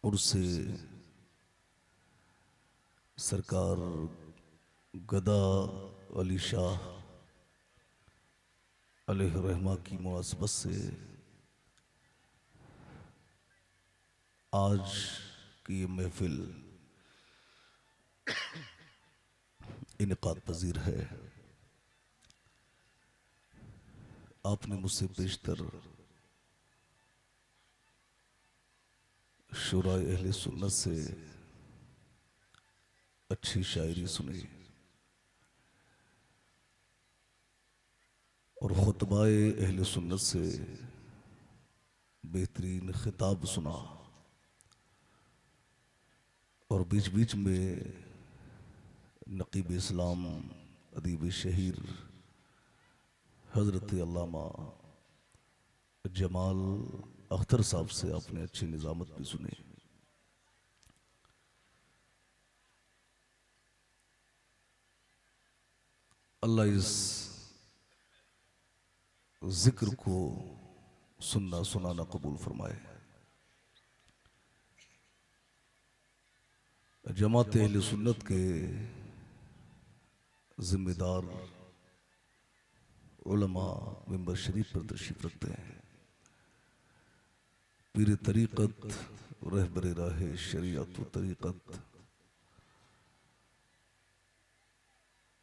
उर्से सरकार गदा अली शाह अलैहिर्रहमा की मुनासबत से आज की ये महफिल इनकाद पजीर है। आपने मुझसे बेशतर शुरा अहले सुन्नत से अच्छी शायरी सुनी और खुतबाए अहले सुन्नत से बेहतरीन खिताब सुना और बीच बीच में नकीब इस्लाम अदीब शहीर हजरत अल्लामा जमाल अख्तर साहब से आपने अच्छी निजामत भी सुनी। अल्लाह इस जिक्र को सुनना सुनाना कबूल फरमाए। जमात अहले सुन्नत के जिम्मेदार उलमा मिंबर शरीफ पर तशरीफ रखते हैं। पीर तरीक़त रहबर राह शरीयत व तरीक़त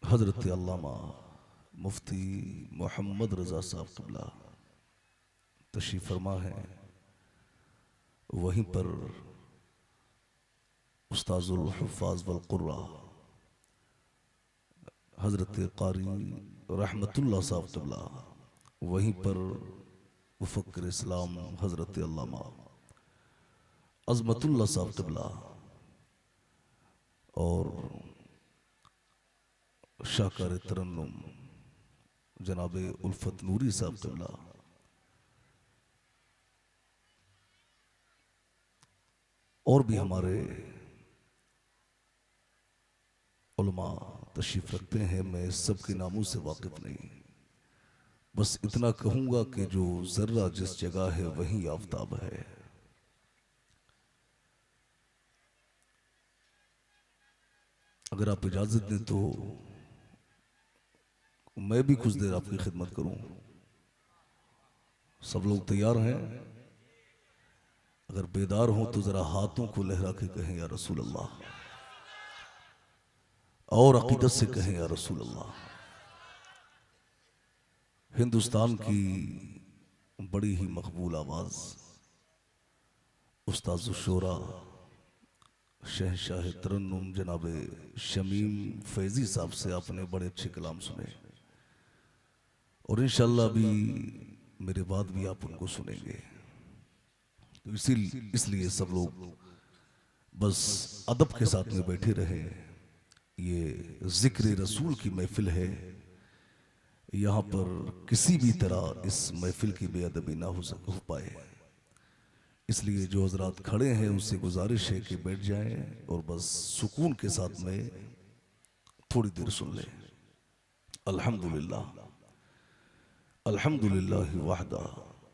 हजरत अल्लामा मुफ्ती मोहम्मद रजा साहब क़िबला तशरीफ फरमा है। वहीं पर उस्ताजुल हुफ़्फ़ाज़ वल क़ुर्रा हजरत क़ारी रहमतुल्लाह साहब क़िबला, वहीं पर मुफ़क्किर इस्लाम हजरत अल्लामा अज़मतुल्लाह साहब क़िबला और शाकर तरन्नुम जनाब उल्फत नूरी साहब क़िबला और भी हमारे उलमा तशरीफ रखते हैं। मैं सबके नामों से वाकिफ नहीं, बस इतना कहूंगा कि जो जर्रा जिस जगह है वहीं आफताब है। अगर आप इजाजत दें तो मैं भी कुछ देर आपकी खिदमत करूं। सब लोग तैयार हैं? अगर बेदार हों तो जरा हाथों को लहरा के कहें या रसूल अल्लाह, और अकीदत से कहें या रसूल अल्लाह। हिंदुस्तान की बड़ी ही मकबूल आवाज उस्ताद शोरा शहंशाह तरन्नुम जनाब शमीम फैजी साहब से आपने बड़े अच्छे कलाम सुने और इंशाअल्लाह भी मेरे बाद भी आप उनको सुनेंगे। तो इसलिए सब लोग बस अदब के साथ में बैठे रहे। ये जिक्र रसूल की महफिल है, यहाँ पर किसी भी तरह इस महफिल की बेअदबी ना हो पाए। इसलिए जो हजरात खड़े हैं उनसे गुजारिश है कि बैठ जाएं और बस सुकून के साथ में थोड़ी देर सुन लें। अल्हम्दुलिल्लाह अल्हम्दुलिल्लाह वहदा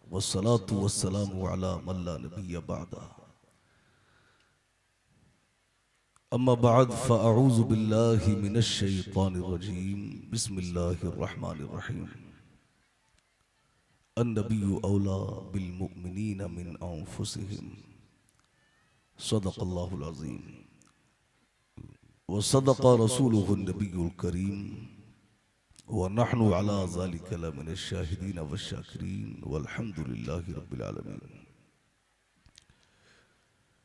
वस्सलातु वस्सलामु अला मन ला नबिय्य बअदा। अम्मा बअद फ़अऊज़ु बिल्लाहि मिनश शैतानिर रजीम। बिस्मिल्लाहिर रहमानिर रहीम। अन्नबिय्यु औला बिल मुमिनीन मिन अनफुसिहिम सदक़ल्लाहुल अज़ीम व सदक़ रसूलुहुन नबियुल करीम व नहनु अला ज़ालिका लमिनश शाहिदीन वश्शाकिरीन वल्हम्दुलिल्लाहि रब्बिल आलमीन।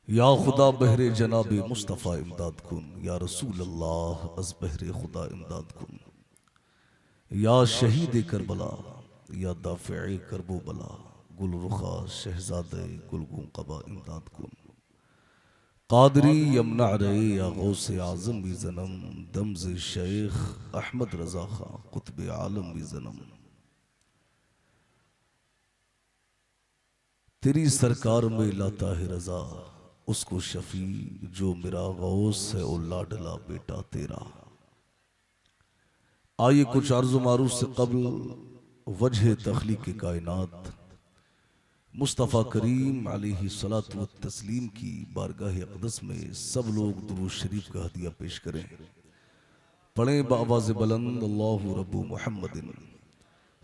या खुदा बहरे जनाब मुस्तफ़ा इमदाद कुन, या रसूल अल्लाह अज़ बहरे खुदा इमदाद कुन, या शहीद करबला, या दाफ़िए करबो बला, गुल रुखा शहजादे गुलगुं कबा इमदाद कुन, कादरी यमना रहे या गौसे आज़म भी जन्म, दमज़ शेख अहमद रज़ा खां कुतुब आलम भी जन्म। तेरी सरकार में लाता है रज़ा उसको शफी, जो मेरा गौस है ओ लाडला बेटा तेरा। आइए कुछ अर्ज़ मारूफ से कबल वजह तख्लीक कायनात मुस्तफ़ा करीम अलैहिस्सलातु व तस्लीम की बारगाह अक़दस में सब लोग दुरूद शरीफ का हदिया पेश करें। पढ़ें बावाज़ बुलंद अल्लाहु रब्बु मुहम्मदिन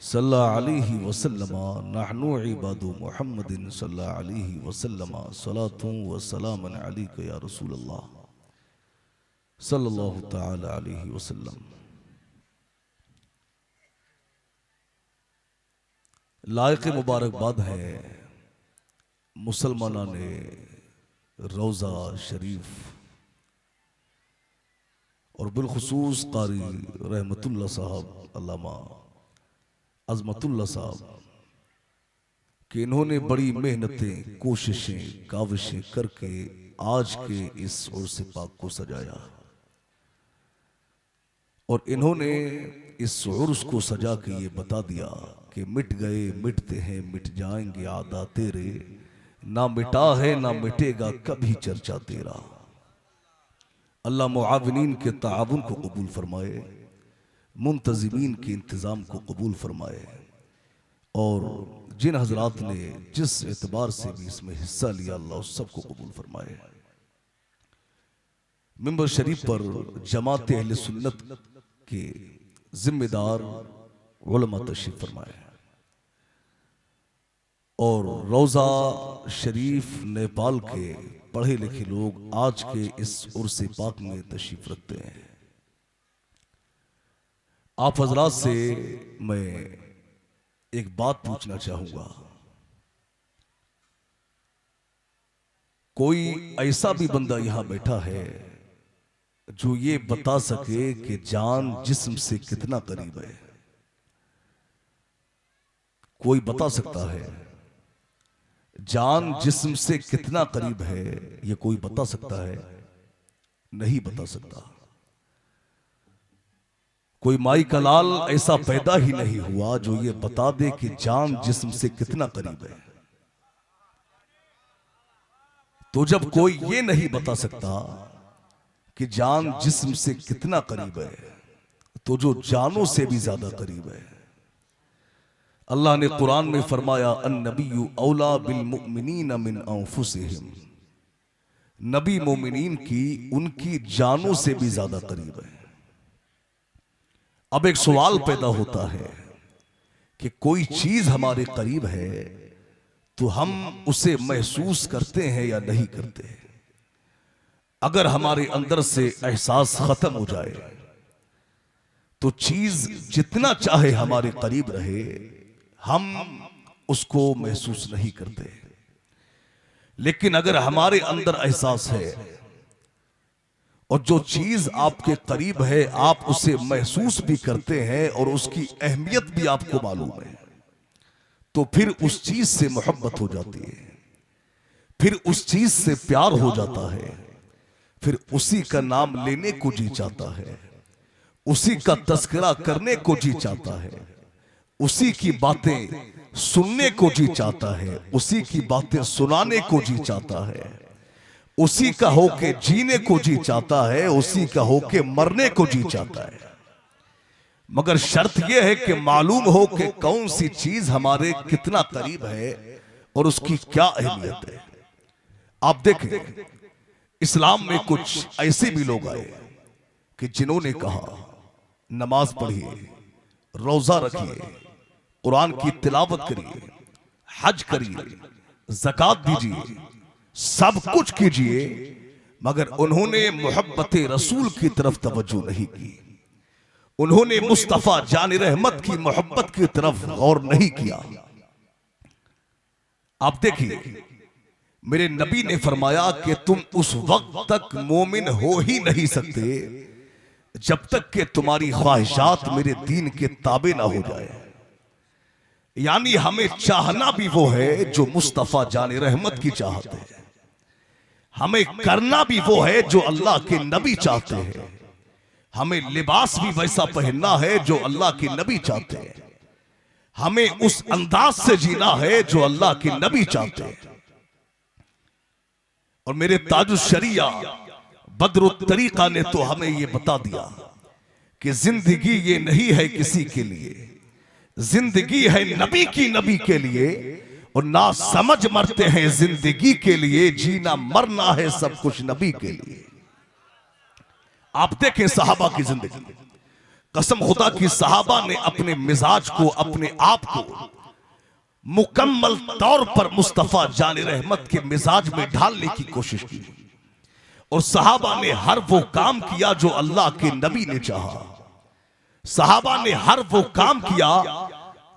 सल्लल्लाहु अलैहि वसल्लम नहनु इबादु मुहम्मदिन सल्लल्लाहु अलैहि वसल्लम सलातुन व सलामन अलैका या रसूल अल्लाह सल्लल्लाहु तआला अलैहि वसल्लम। लायक मुबारकबाद है मुसलमाना ने रोज़ा शरीफ और बिलखुसूस कारी रहमतुल्लाह साहब अल्लामा अज़मतुल्लाह साहब कि इन्होंने बड़ी मेहनतें कोशिशें काविशें करके आज के इस उर्स पाक को सजाया और इन्होंने इस उर्स को सजा के ये बता दिया कि मिट गए मिटते हैं मिट जाएंगे आदा तेरे, ना मिटा है ना मिटेगा कभी चर्चा तेरा। अल्लाह मुआविनीन के ताउन को कबूल फरमाए, मुंतज़िमीन के इंतज़ाम को कबूल फरमाए और जिन हजरात ने जिस एतबार से भी इसमें हिस्सा लिया अल्लाह सबको कबूल फरमाए। मिंबर शरीफ पर जमात अहले सुन्नत के जिम्मेदार उलमा तशरीफ फरमाए और रोज़ा शरीफ नेपाल के पढ़े लिखे लोग आज के इस उर्स पाक में तशरीफ रखते हैं। आप हजरात से मैं एक बात पूछना चाहूंगा, कोई ऐसा भी बंदा यहां बैठा है जो ये बता सके कि जान जिस्म से कितना करीब है? कोई बता सकता है जान जिस्म से कितना करीब है? ये कोई बता सकता है? नहीं बता सकता। कोई माई का लाल ऐसा पैदा ही नहीं हुआ जो ये बता दे कि जान जिस्म से कितना करीब है। तो जब कोई ये नहीं बता सकता कि जान जिस्म से कितना करीब है, तो जो जानों से भी ज्यादा करीब है। अल्लाह ने कुरान में फरमाया अन्नबिय्यु औला बिल मुमिनीन मिन अंफुसिहिम, नबी मोमिनीन की उनकी जानों से भी ज्यादा करीब है। अब एक सवाल पैदा होता है कि कोई चीज हमारे करीब है तो हम उसे महसूस करते हैं या नहीं करते? अगर हमारे अंदर से एहसास खत्म हो जाए तो चीज जितना चाहे हमारे करीब रहे हम उसको महसूस नहीं करते। लेकिन अगर हमारे अंदर एहसास है और जो चीज आपके करीब है आप उसे महसूस भी करते हैं और उसकी अहमियत भी आपको मालूम है, तो फिर उस चीज से मोहब्बत हो जाती है, फिर उस चीज से प्यार हो जाता है, फिर उसी का नाम लेने को जी चाहता है, उसी का तस्करा करने को जी चाहता है, उसी की बातें सुनने को जी चाहता है, उसी की बातें सुनाने को जी चाहता है, उसी का होके जीने को जी चाहता है, उसी का होके मरने को जी चाहता है। मगर शर्त यह है कि मालूम हो कि कौन सी चीज हमारे कितना करीब है और उसकी क्या अहमियत है। आप देखें इस्लाम में कुछ ऐसे भी लोग आए कि जिन्होंने कहा नमाज पढ़िए, रोजा रखिए, कुरान की तिलावत करिए, हज करिए, ज़कात दीजिए, सब कुछ कीजिए, मगर उन्होंने मोहब्बत रसूल की तरफ तवज्जो नहीं की। उन्होंने मुस्तफा जान रहमत की मोहब्बत की तरफ गौर नहीं किया। आप देखिए मेरे नबी ने फरमाया कि तुम उस वक्त तक मोमिन हो ही नहीं सकते जब तक कि तुम्हारी ख्वाहिशात मेरे दीन के ताबे ना हो जाए। यानी हमें चाहना भी वो है जो मुस्तफा जान रहमत की चाहत है, हमें करना भी वो है जो अल्लाह के नबी चाहते हैं, हमें लिबास भी वैसा पहनना है जो अल्लाह के नबी चाहते हैं, हमें उस अंदाज से जीना है जो अल्लाह के नबी चाहते हैं। और मेरे ताजुश शरिया बदरुत तरीका ने तो हमें ये बता दिया कि जिंदगी ये नहीं है किसी के लिए, जिंदगी है नबी की, नबी के लिए, और ना समझ मरते हैं जिंदगी के लिए, जीना मरना है सब कुछ नबी के लिए। आप देखें सहाबा की जिंदगी, कसम खुदा की सहाबा ने अपने मिजाज को, अपने आप को मुकम्मल तौर पर मुस्तफा जाने रहमत के मिजाज में ढालने की कोशिश की, और सहाबा ने हर वो काम किया जो अल्लाह के नबी ने चाहा। सहाबा ने हर वो काम किया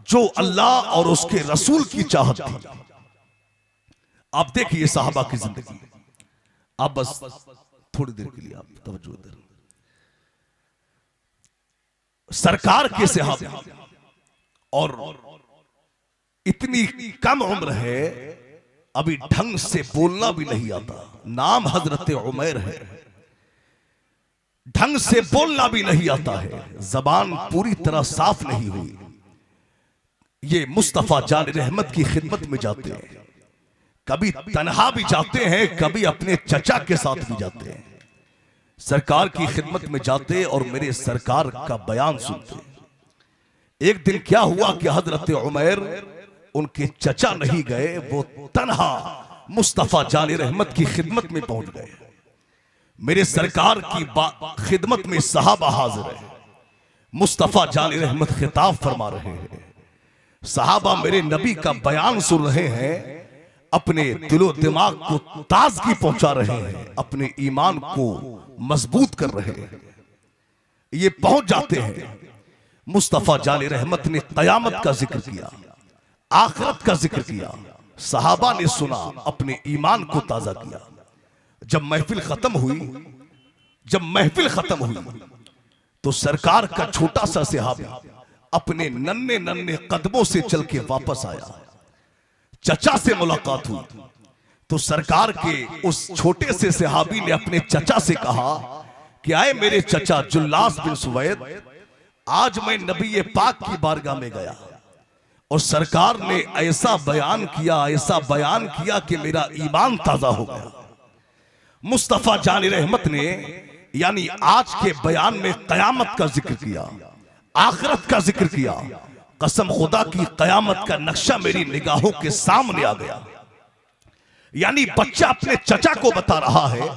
जो अल्लाह और उसके रसूल की चाहत थी। आप देखिए सहाबा की जिंदगी, आप बस थोड़ी देर के लिए आप तवज्जो दें। सरकार के सहाबा, और इतनी कम उम्र है, अभी ढंग से बोलना भी नहीं आता। नाम हजरत उमैर है, ढंग से बोलना भी नहीं आता है, जबान पूरी तरह साफ नहीं हुई। ये मुस्तफा जान रहमत की खिदमत में जाते हैं, कभी तन्हा भी जाते हैं, कभी अपने चचा के साथ भी जाते हैं। सरकार की खिदमत में जाते और मेरे सरकार का बयान सुनते। एक दिन क्या हुआ कि हजरत उमैर, उनके चचा नहीं गए, वो तन्हा मुस्तफा जान रहमत की खिदमत में पहुंच गए। मेरे सरकार की खिदमत में सहाबा हाजिर है, मुस्तफा जान रहमत खिताब फरमा रहे हैं। सहाबा मेरे नबी का बयान सुन रहे हैं, अपने दिलो दिमाग को ताजगी पहुंचा रहे हैं, अपने ईमान को मजबूत कर रहे हैं। ये पहुंच जाते हैं, मुस्तफा जान रहमत ने कयामत का जिक्र किया, आखिरत का जिक्र किया। सहाबा ने सुना, अपने ईमान को ताजा किया। जब महफिल खत्म हुई तो सरकार का छोटा सा सहाबी अपने नन्हे नन्हे कदमों से चल के वापस आया। चचा से मुलाकात हुई तो सरकार के उस छोटे से सहाबी ने अपने चचा से कहा कि आए मेरे चचा जुल्लास बिन सुवैद, आज मैं नबी पाक की बारगाह में गया और सरकार ने ऐसा बयान किया कि मेरा ईमान ताजा हो गया। मुस्तफा जान रहमत ने यानी आज के बयान में कयामत का जिक्र किया, आखिरत का जिक्र किया। कसम खुदा की कयामत का नक्शा मेरी निगाहों के सामने आ गया। यानी बच्चा अपने चचा को बता रहा है,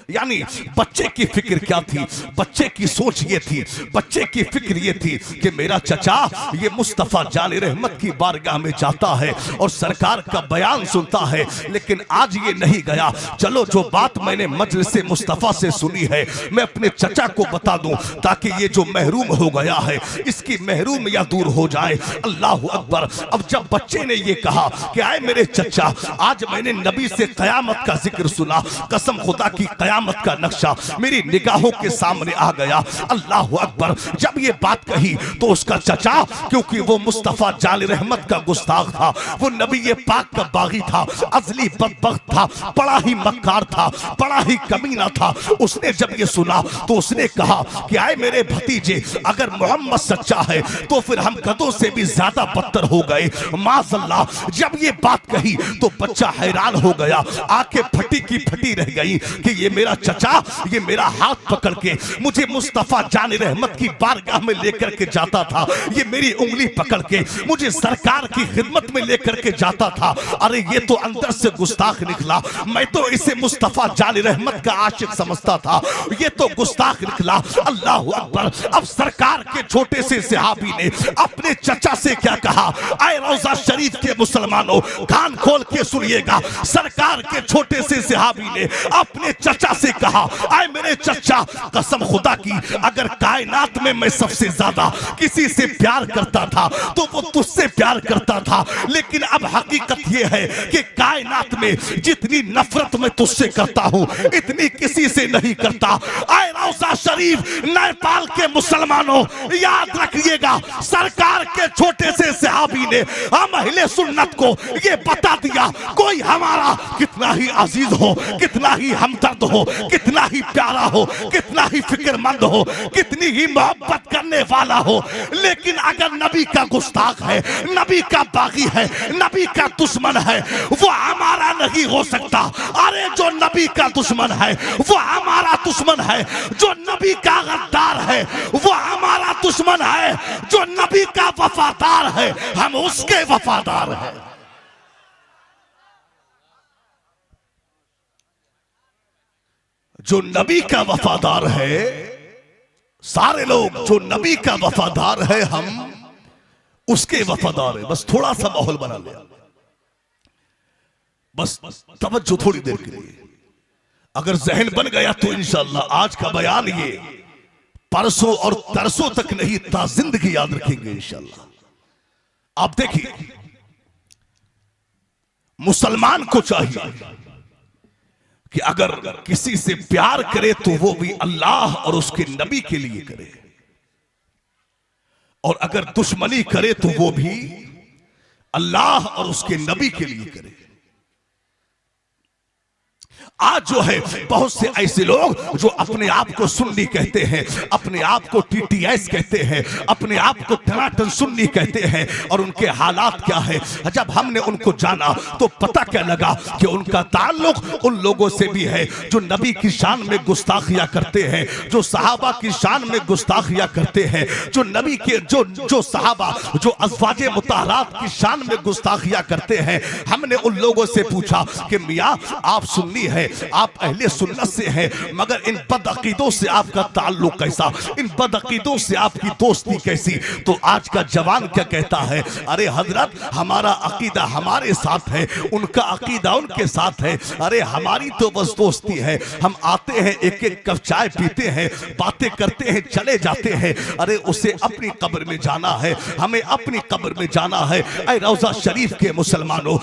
यानी बच्चे की फिक्र क्या थी, बच्चे की सोच ये थी, बच्चे की फिक्र ये थी कि मेरा चचा ये मुस्तफा जान रहमत की बारगाह में जाता है और सरकार का बयान सुनता है, लेकिन आज ये नहीं गया। चलो जो बात मैंने मजलिस मुस्तफा से सुनी है मैं अपने चचा को बता दूं, ताकि ये जो महरूम हो गया है इसकी महरूम या दूर हो जाए। अल्लाह अकबर। अब जब बच्चे ने ये कहा कि आए मेरे चचा, आज मैंने नबी से कयामत का जिक्र सुना, कसम खुदा की कयामत का नक्शा मेरी निगाहों के सामने आ गया। अल्लाह अकबर। जब ये बात कही तो उसका चचा, क्योंकि वो मुस्तफा जान रहमत का गुस्ताख था, वो नबी पाक का बागी था, अजली बदबख्त था, बड़ा ही मक्कार था, बड़ा ही कमीना था। उसने जब ये सुना तो उसने कहा कि आए मेरे भतीजे, अगर मोहम्मद सच्चा है तो फिर हम गधों से भी ज्यादा बदतर हो गए, माज़अल्लाह। जब ये बात कही तो बच्चा हैरान हो गया, आंखें फटी की फटी रह गई कि ये मेरा चचा ये मेरा हाथ पकड़ के मुझे मुस्तफा जान रहमत की बारगाह में लेकर के जाता था, ये मेरी उंगली पकड़ के मुझे सरकार की खिदमत में लेकर के जाता था। अरे ये तो अंदर से गुस्ताख निकला, मैं तो इसे मुस्तफा जान रहमत का आशिक समझता था, ये तो गुस्ताख निकला। अल्लाह अकबर। अब सरकार के छोटे से सहाबी ने अपने चचा से क्या कहा, आए रोजा शरीफ के मुसलमानों कान खोल के सुनिएगा। सरकार के छोटे से सहाबी ने अपने चचा से कहा, आए मेरे चचा, कसम खुदा की अगर कायनात में मैं सबसे ज्यादा किसी से प्यार करता था तो वो तुझसे प्यार करता था, लेकिन अब हकीकत ये है कि कायनात में जितनी नफरत मैं तुझसे करता हूं इतनी किसी से नहीं करता। आए रोजा शरीफ नेपाल के मुसलमानों याद रखिएगा, सरकार के छोटे से सहाबी ने हम अहले सुन्नत को ये बता दिया, कोई हमारा कितना ही अजीज हो, कितना ही हमदर्द हो, कितना ही प्यारा हो, कितना ही फिक्रमंद हो, कितनी ही मोहब्बत करने वाला हो, लेकिन अगर नबी का गुस्ताख है, नबी का बागी है, नबी का दुश्मन है, वो हमारा नहीं हो सकता। अरे जो नबी का दुश्मन है वो हमारा दुश्मन है, जो नबी का गद्दार है वो हमारा दुश्मन है, जो नबी का वफादार है हम उसके वफादार हैं। जो नबी का वफादार है, सारे लोग जो नबी का वफादार है हम उसके वफादार है। बस थोड़ा सा माहौल बना लिया, बस तवज्जो थोड़ी देर के लिए। अगर जहन बन गया तो इंशाअल्लाह आज का बयान ये परसों और तरसों तक नहीं ता जिंदगी याद रखेंगे इंशाअल्लाह। आप देखिए, मुसलमान को चाहिए कि अगर किसी से प्यार करे तो वो भी अल्लाह और उसके नबी के लिए करे, और अगर दुश्मनी करे तो वो भी अल्लाह और उसके नबी के लिए करे। आज जो है बहुत से ऐसे लोग जो अपने आप को सुन्नी कहते हैं, अपने आप को टीटीएस कहते हैं, अपने आप को टनाटन सुन्नी कहते हैं, और उनके हालात क्या है। जब हमने उनको जाना तो पता क्या लगा कि उनका ताल्लुक उन लोगों से भी है जो नबी की शान में गुस्ताखियां करते हैं, जो सहाबा की शान में गुस्ताखियां करते हैं, जो नबी के जो सहाबा जो अज़वाजे मुतहरात की शान में गुस्ताखियां करते हैं। हमने उन लोगों से पूछा कि मियाँ आप सुन्नी है, आप अहले सुन्नत से हैं, मगर इन बदअकीदों से आपका ताल्लुक कैसा, इन बदअकीदों से आपकी दोस्ती कैसी। तो आज का जवान क्या कहता है, अरे हजरत हमारा अकीदा हमारे साथ है, उनका अकीदा उनके साथ है, अरे हमारी तो बस दोस्ती है, हम आते हैं एक एक कप चाय पीते हैं, बातें करते हैं, चले जाते हैं। अरे उसे अपनी कब्र में जाना है, हमें अपनी कब्र में जाना है। ऐ रोजा शरीफ के मुसलमानों,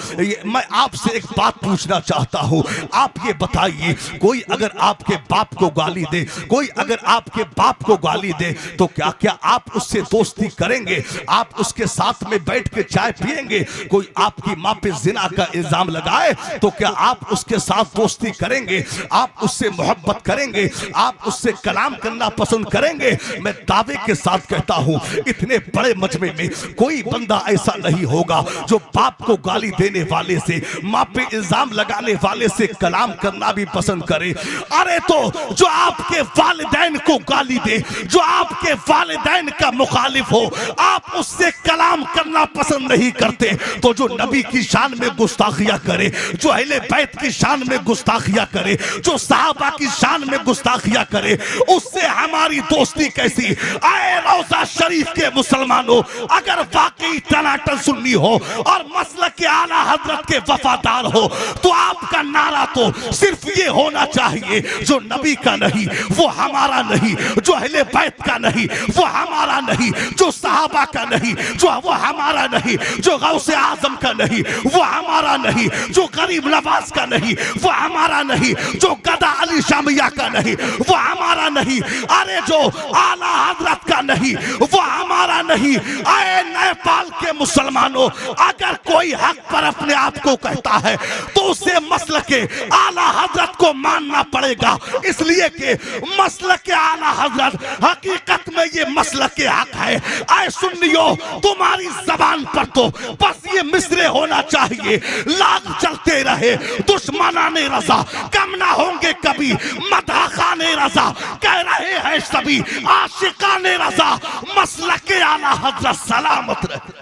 मैं आपसे एक बात पूछना चाहता हूँ। आप ये बताइए, कोई अगर आपके बाप को गाली दे, कोई अगर आपके बाप को गाली दे, तो क्या क्या आप उससे दोस्ती करेंगे? आप उसके साथ में बैठ के चाय पिएंगे? कोई आपकी माँ पे जिना का इल्जाम लगाए तो क्या आप उसके साथ दोस्ती करेंगे? आप उससे मोहब्बत करेंगे? आप उससे कलाम करना पसंद करेंगे? मैं दावे के साथ कहता हूँ, इतने बड़े मजमे में कोई बंदा ऐसा नहीं होगा जो बाप को गाली देने वाले से, माँ पे इल्जाम लगाने वाले से कलाम करना भी पसंद करे। अरे तो जो आपके वालिदैन को गाली दे, जो आपके वालिदैन का मुखालिफ हो, आप उससे कलाम करना पसंद नहीं करते, तो जो नबी की शान में गुस्ताखियां करे, जो अहले बैत की शान में गुस्ताखियां करे, जो सहाबा की शान में गुस्ताखियां करे, उससे हमारी दोस्ती कैसी? आए रोजा शरीफ के मुसलमानों, अगर वाकई टनाटन सुन्नी हो और मसलक के आला हजरत के वफादार हो, तो आपका नारा तो सिर्फ ये होना चाहिए, जो नबी का नहीं वो हमारा नहीं, जो अहले बैत का नहीं वो हमारा नहीं, जो सहाबा का नहीं जो वो हमारा नहीं, जो गौसे आजम का नहीं वो हमारा नहीं, जो गरीब नवाज का नहीं वो हमारा नहीं, जो गदा अली शामिया का नहीं वो हमारा नहीं, अरे जो आला हजरत का नहीं वो हमारा नहीं। आए नेपाल के मुसलमानों, अगर कोई हक पर अपने आप को कहता है तो उसे मसलक के आला हजरत को मानना पड़ेगा, इसलिए कि मसलक के आला हजरत हकीकत में ये मसलक के हक है। आए सुन्नियों, तुम्हारी जबान पर तो बस ये मिसरे होना चाहिए, लाख चलते रहे दुश्मनाने रजा, कम ना होंगे कभी मदहाखाने रजा, कह रहे हैं सभी आशिकाने रजा, मसलक के आला हजरत सलामत रहे।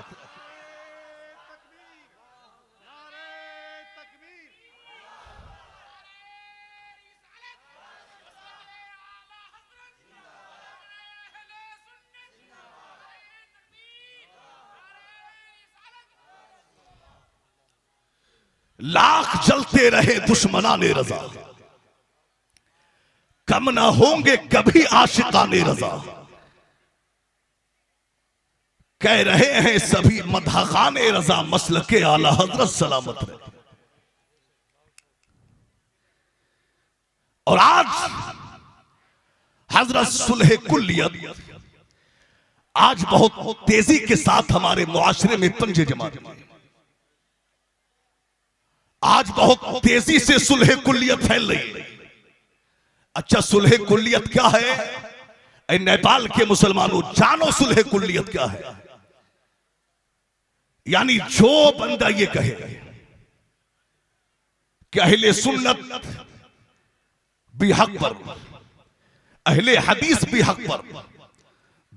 लाख जलते रहे दुश्मनाने रजा, कम ना होंगे कभी आशिकाने रजा, कह रहे हैं सभी मदहाखाने रजा, मसलके आला हजरत सलामत रहे। और आज हजरत सुलह कुल्लियत आज बहुत तेजी के साथ हमारे मुआशरे में पंजे जमा रही है। आज बहुत तेजी से सुलह कुल्लियत फैल रही है। अच्छा, सुलह कुल्लियत क्या है? नेपाल के मुसलमानों, जानो सुलह कुल्लियत क्या है। यानी जो बंदा ये कहे कि अहले सुन्नत भी हक पर, अहले हदीस भी हक पर,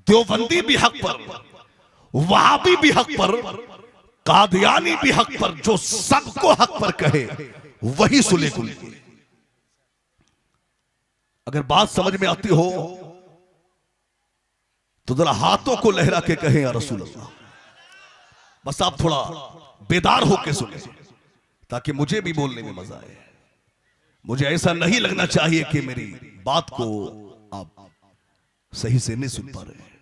देवबंदी भी हक पर, वहाबी भी हक पर, कादियानी भी हक पर, जो सबको हक पर कहे वही सुलह कुल्लियत। अगर बात समझ में आती हो तो जरा हाथों को लहरा के कहें या रसूल अल्लाह। बस आप थोड़ा बेदार होके सुने ताकि मुझे भी बोलने में मजा आए। मुझे ऐसा नहीं लगना चाहिए कि मेरी बात को आप सही से नहीं सुन पा रहे हैं।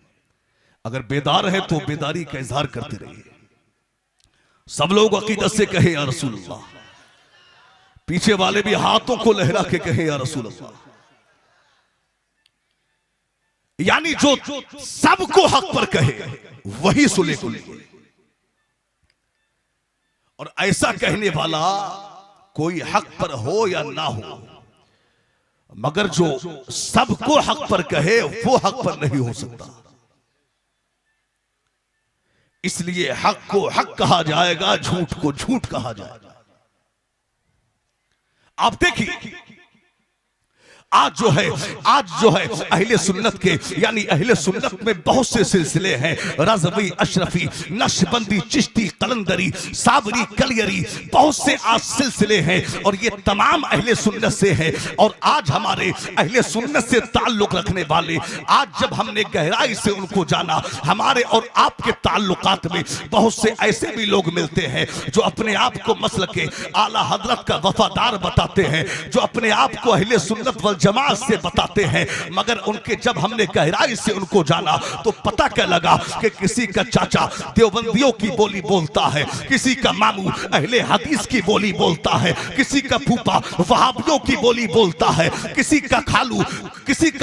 अगर बेदार है तो बेदारी का इजहार करते रहिए। सब लोग अकीदत से कहें या रसूल अल्लाह। पीछे वाले भी हाथों को लहरा के कहें या रसूल अल्लाह। यानी जो सबको हक पर कहे वही सुने को लिए। और ऐसा कहने वाला कोई हक पर हो या ना हो, मगर जो सबको हक पर कहे वो हक पर नहीं हो सकता। इसलिए हक को हक कहा जाएगा, झूठ को झूठ कहा जाएगा। आप देखिए आज जो है अहले सुन्नत के यानी अहले सुन्नत में बहुत से सिलसिले हैं। रज़वी, अशरफी, नक्शबंदी, चिश्ती, कलंदरी, साबरी, कलियरी, बहुत से आज सिलसिले हैं और ये तमाम अहले सुन्नत से हैं। और आज हमारे अहले सुन्नत से ताल्लुक रखने वाले, आज जब हमने गहराई से उनको जाना, हमारे और आपके ताल्लुकात में बहुत से ऐसे भी लोग मिलते हैं जो अपने आप को मसलक के आला हजरत का वफादार बताते हैं, जो अपने आप को अहले सुन्नत वल जमात से बताते हैं, मगर उनके जब हमने गहराई से उनको जाना तो पता क्या लगा कि किसी का चाचा देवबंदियों की बोली बोलता है, किसी का मामू अहले हदीस की बोली बोलता है, किसी का फूफा वहाबियों की बोली बोलता है, किसी का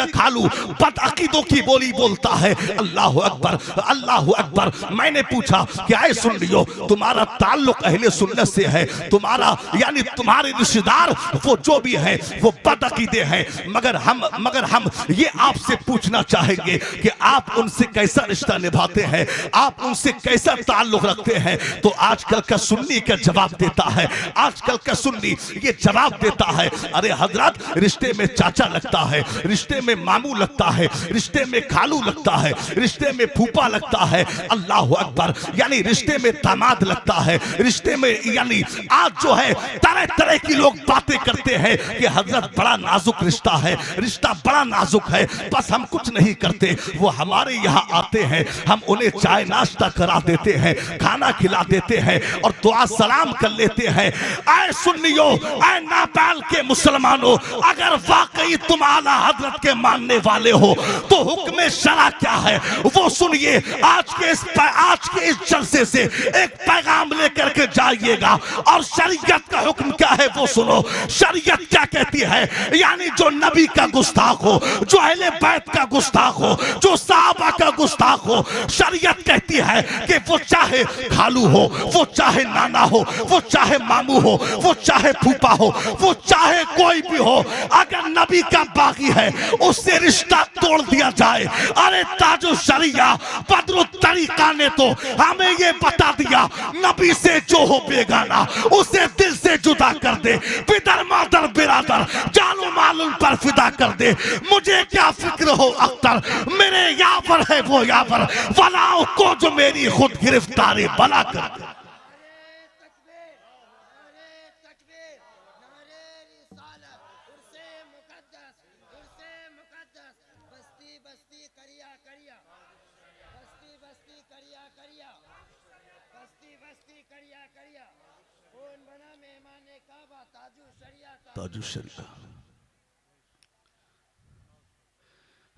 खालू बदअकीदों की बोली बोलता है। अल्लाह अकबर, अल्लाह अकबर। मैंने पूछा कि आए सुन लियो, तुम्हारा ताल्लुक अहले सुन्नत से है, तुम्हारा यानी तुम्हारे रिश्तेदार वो जो भी है वो बदअकीदे हैं, मगर हम ये आपसे पूछना चाहेंगे कि आप उनसे कैसा रिश्ता निभाते हैं, आप उनसे कैसा ताल्लुक रखते हैं। तो आजकल का सुन्नी का जवाब देता है, आजकल का सुन्नी ये जवाब देता है, अरे हजरत रिश्ते में चाचा लगता है, रिश्ते में मामू लगता है, रिश्ते में खालू लगता है, रिश्ते में फूफा लगता है। अल्लाह अकबर। यानी रिश्ते में दामाद लगता है, रिश्ते में यानी आज जो है तरह तरह की लोग बातें करते हैं कि हजरत बड़ा नाजुक रिश्ता है, रिश्ता बड़ा नाजुक है, बस हम कुछ नहीं करते, वो हमारे यहाँ आते हैं, हम उन्हें चाय नाश्ता करा देते हैं, खाना खिला देते हैं और दुआ सलाम कर लेते हैं। ऐ सुन्नियो, ऐ नापाल के मुसलमानों, अगर वाकई तुम आला हजरत के मानने वाले हो तो हुक्म शरा क्या है वो सुनिए। आज के इस जलसे से एक पैगाम लेकर के जाइएगा और शरीयत का हुक्म क्या है वो सुनो। शरीयत क्या कहती है, यानी जो नबी का गुस्ताख हो, जो अहले बैत का गुस्ताख हो, जो सहाबा का गुस्ताख हो, शरीयत कहती है कि वो चाहे खालू हो, वो चाहे नाना हो, वो चाहे मामू हो, वो चाहे फूफा हो, वो चाहे कोई भी हो, अगर नबी का बागी है उससे रिश्ता तोड़ दिया जाए। अरे ताजो शरिया बदरुल तरीका ने तो हमें ये बता दिया, नबी से जो हो बेगाना उसे दिल से जुदा कर दे, पितर मादर बिरादर जानो मालूम पर फिदा कर दे। मुझे क्या फिक्र हो अख्तर, मेरे यावर है वो यावर, वलाओ को जो मेरी खुद गिरफ्तारी बला कर दे। ताजु शरिया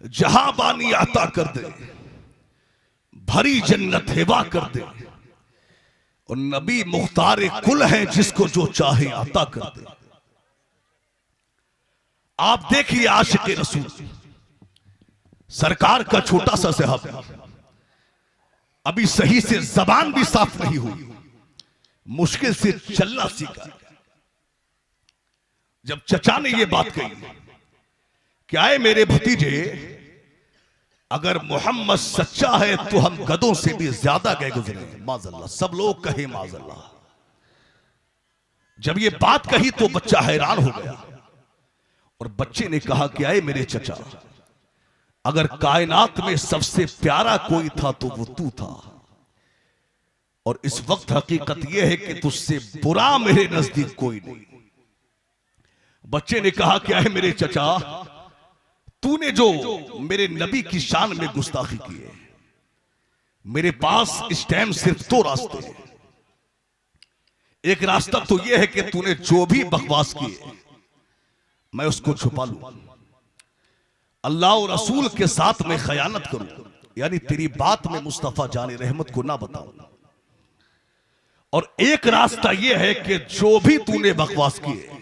जहां बानी आता कर दे, भरी जन्नत हिबा कर दे, और नबी मुख्तार कुल है जिसको जो चाहे आता कर दे। आप देखिए आशिक रसूल सरकार का छोटा सा साहब अभी सही से जबान भी साफ नहीं हुई, मुश्किल से चलना सीखा। जब चचा ने ये बात कही, क्या है मेरे भतीजे, अगर मोहम्मद सच्चा है तो हम गधों से भी ज्यादा गए गुजरे। माज़अल्लाह, सब लोग कहे माज़अल्लाह। जब ये बात कही तो बच्चा हैरान हो गया और बच्चे ने कहा कि आए मेरे चचा, अगर कायनात में सबसे प्यारा कोई था तो वो तू था, और इस वक्त हकीकत यह है कि तुझसे बुरा मेरे नजदीक कोई नहीं। बच्चे ने कहा क्या है मेरे चचा, तूने जो मेरे नबी की शान में गुस्ताखी की है, मेरे पास इस टाइम सिर्फ दो रास्ते हैं। एक रास्ता तो यह है कि तूने जो भी बकवास किए मैं उसको छुपा लूं, अल्लाह और रसूल के साथ मैं खयानत करूं, यानी तेरी बात में मुस्तफा जाने रहमत को ना बताऊं। और एक रास्ता यह है कि जो भी तूने बकवास किए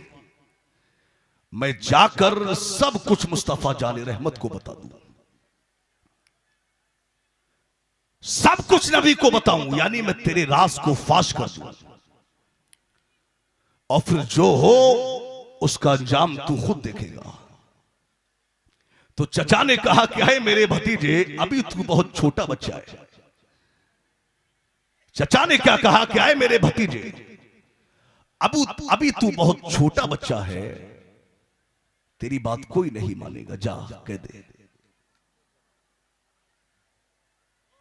मैं जाकर सब कुछ मुस्तफा जाने रहमत को बता दूं, सब कुछ नबी को बताऊं, यानी मैं तेरे राज को फाश कर दूं, और फिर जो हो उसका अंजाम तू खुद देखेगा। तो चचा ने कहा कि है मेरे भतीजे, अभी तू बहुत छोटा बच्चा है। चचा ने क्या कहा कि है मेरे भतीजे, अभी तू बहुत छोटा बच्चा है, तेरी बात कोई नहीं मानेगा, जा कह दे।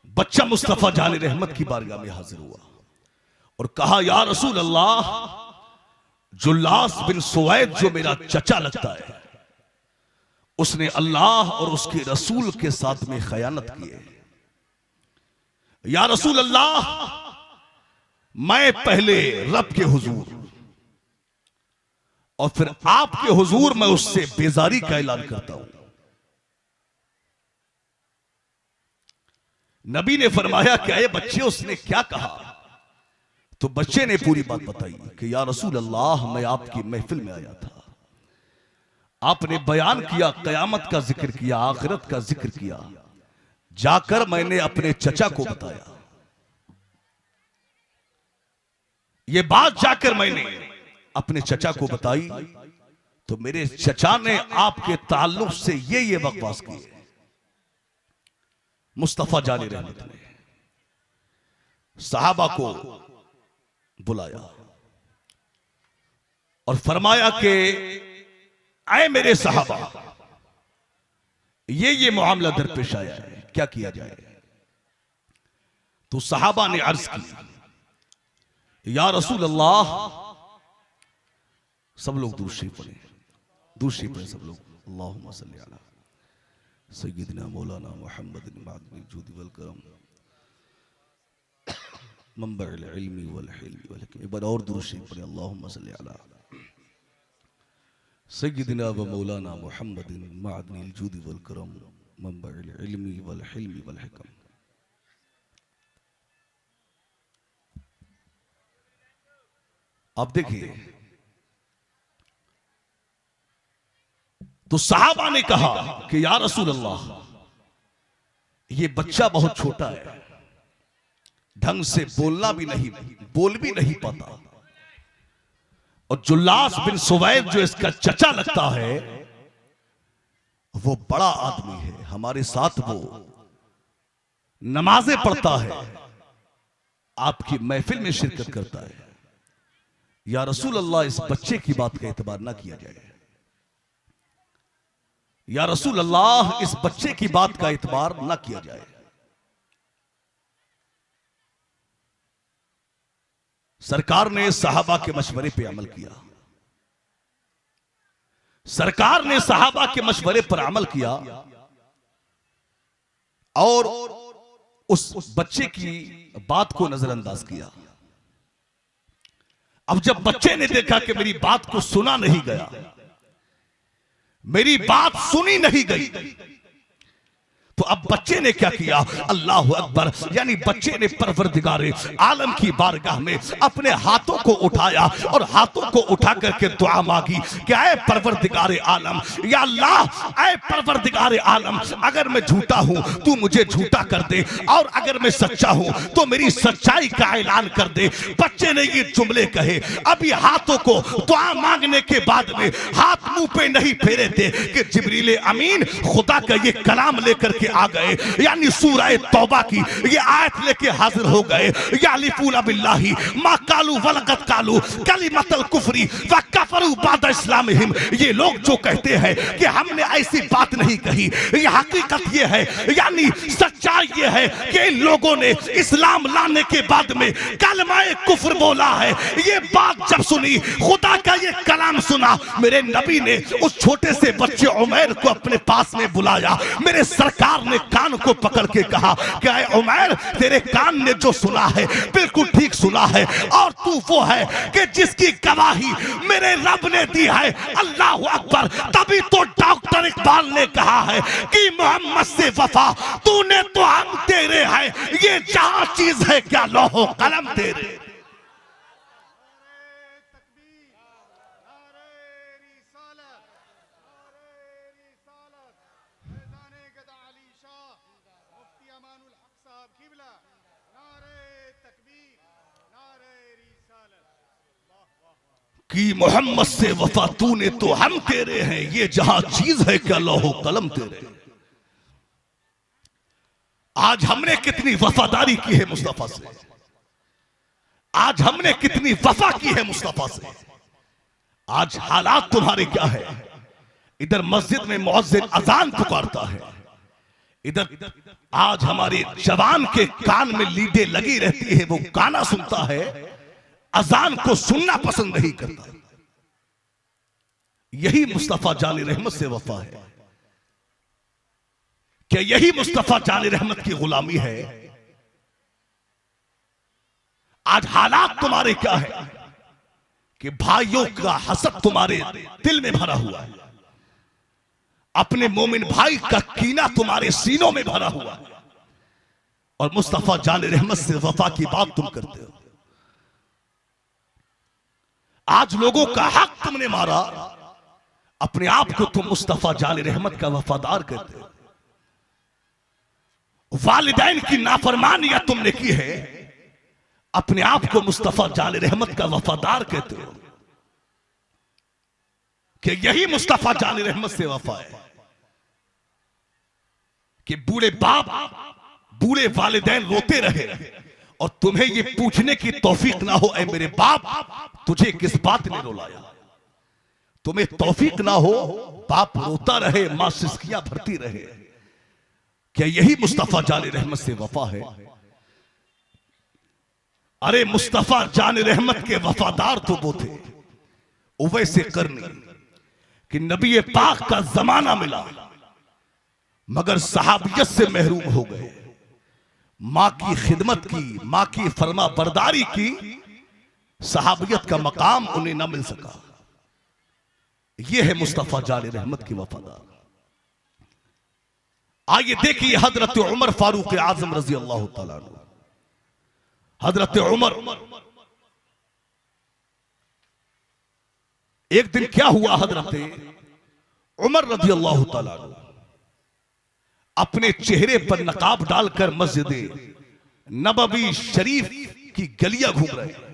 बच्चा मुस्तफा जाने रहमत की बारगाह में हाजिर हुआ और कहा, या रसूल अल्लाह, जुल्लास बिन सुवैद जो मेरा चचा लगता है, उसने अल्लाह और उसके रसूल के साथ में खयानत की है। या रसूल अल्लाह, मैं पहले रब के हुजूर और फिर आपके हुजूर मैं उससे बेजारी का ऐलान करता हूं। नबी ने फरमाया, क्या ये बच्चे, उसने क्या कहा? तो बच्चे ने पूरी बात बताई कि या रसूल अल्लाह, मैं आपकी महफिल में आया था, आपने बयान किया, कयामत का जिक्र किया, आखिरत का जिक्र किया, जाकर मैंने अपने चचा को बताया। ये बात जाकर मैंने अपने चचा को बताई तो मेरे चचा ने आपके ताल्लुक से ये बकवास की। मुस्तफा जाने रहमत ने सहाबा को बुलाया और फरमाया कि आए मेरे सहाबा, ये मामला दरपेश आया है, क्या किया जाए? तो सहाबा ने अर्ज की, या रसूल अल्लाह, सब लोग दूसरी पढ़े सब लोग, अल्लाहुम्मा सल्ली अला सय्यिदिना मौलाना मुहम्मदिन मअदनिल जूदि वल करम मंबअल इल्मी वल हिल्मी वल हिकमत। एक बार और दूसरी पढ़े, अल्लाहुम्मा सल्ली अला सय्यिदिना व मौलाना मुहम्मदिन मअदनिल जूदि वल करम मंबअल इल्मी वल हिल्मी वल हिकमत। आप देखिए, तो सहाबा ने कहा कि या रसूल अल्लाह, ये बच्चा बहुत छोटा है, ढंग से बोल भी नहीं पाता, और जुल्लास बिन सुवैद जो इसका चचा लगता है वो बड़ा आदमी है, हमारे साथ वो नमाजें पढ़ता है, आपकी महफिल में शिरकत करता है। या रसूल अल्लाह, इस बच्चे की बात का एतबार ना किया जाए। या रसूल अल्लाह, इस बच्चे की बात का एतबार ना किया जाए। सरकार ने सहाबा के मशवरे पे अमल किया, सरकार ने सहाबा के मशवरे पर अमल किया और उस बच्चे की बात को नजरअंदाज किया। अब जब बच्चे ने देखा कि मेरी बात को सुना नहीं गया, मेरी बात सुनी नहीं गई, तो अब बच्चे ने क्या किया? अल्लाह अकबर, यानी बच्चे ने परवरदिगारे आलम की बारगाह में अपने हाथों को उठाया और हाथों को उठा करके दुआ मांगी कि ऐ परवरदिगारे आलम, या अल्लाह, ऐ परवरदिगारे आलम, अगर मैं झूठा हूं तू मुझे झूठा कर दे, और अगर मैं सच्चा हूं तो मेरी सच्चाई का ऐलान कर दे। बच्चे ने ये जुमले कहे, अभी हाथों को दुआ मांगने के बाद में हाथ मुंह पे नहीं फेरे थे कि जिब्रील अमीन खुदा का ये कलाम लेकर के आ गए, यानी सूरह तौबा की ये आयत लेके हाजिर हो गए। यालिफूना बिल्लाही मा कालू वलकत कालू कलिमतल कुफरी व कफरू बाद इस्लामिहिम। ये लोग जो कहते हैं कि हमने ऐसी बात नहीं कही, ये हकीकत ये है, यानी सच्चाई ये है कि इन लोगों ने इस्लाम लाने के बाद में कलमाए कुफ्र बोला है। ये बात जब सुनी, खुदा का ये कलाम सुना, मेरे नबी ने उस छोटे से बच्चे उमैर को अपने पास में बुलाया। मेरे सरकार ने कान को पकड़ के कहा कि ऐ उमैर, तेरे कान ने जो सुना है बिल्कुल ठीक सुना है, और तू वो है कि जिसकी गवाही मेरे रब ने दी है। अल्लाह अकबर। तभी तो डॉक्टर इकबाल ने कहा है कि मोहम्मद से वफा तूने तो हम तेरे हैं, ये जहां चीज है क्या लौहो कलम तेरे। कि मोहम्मद से वफा तूने तो हम तेरे हैं, ये जहां चीज है क्या लौहो कलम तेरे। आज हमने कितनी वफादारी की है मुस्तफा से, आज हमने कितनी वफा की है मुस्तफा से। आज हालात तुम्हारे क्या है? इधर मस्जिद में मुअज्जिन अजान पुकारता है, इधर आज हमारे जवान के कान में लीडें लगी रहती है, वो गाना सुनता है, अजान को सुनना पसंद नहीं करता। यही मुस्तफा जान रहमत से वफा है? क्या यही मुस्तफा जान रहमत की गुलामी है? आज हालात तुम्हारे क्या है कि भाइयों का हसद तुम्हारे दिल में भरा हुआ है, अपने मोमिन भाई का कीना तुम्हारे सीनों में भरा हुआ है, और मुस्तफा जान रहमत से वफा की बात तुम करते हो। आज लोगों का हक तुमने मारा, अपने आप को तुम मुस्तफा जान रहमत का वफादार कहते हो। वालिदैन की नाफरमानियां तुमने की है, अपने आप को मुस्तफा जान रहमत का वफादार कहते हो। कि यही मुस्तफा जान रहमत से वफा है कि बूढ़े बाप बूढ़े वालिदैन रोते रहे और तुम्हें ये पूछने की तौफीक ना हो, ऐ मेरे बाप तुझे किस बात ने रुलाया। तुम्हें तौफीक ना हो, बाप रोता रहे, मां सिसकियां भरती रहे। क्या यही मुस्तफा जान रहमत से वफा है? अरे मुस्तफा जान रहमत के वफादार तो वो थे उवैसे करनी कि नबी पाक का जमाना मिला मगर सहाबियत से महरूम हो गए। मां की खिदमत की, मां की फरमा बरदारी की, सहाबियत का मकाम उन्हें न मिल सका। यह है मुस्तफा जान रहमत की वफादार। आइए देखिए हजरत उमर फारूक आजम रजी अल्लाह तआला अन्हु। हजरत उमर, एक दिन क्या हुआ, हजरत उमर रजी अल्लाह तआला अन्हु अपने चेहरे पर नकाब डालकर मस्जिद नबवी शरीफ की गलियां घूम रहे हैं,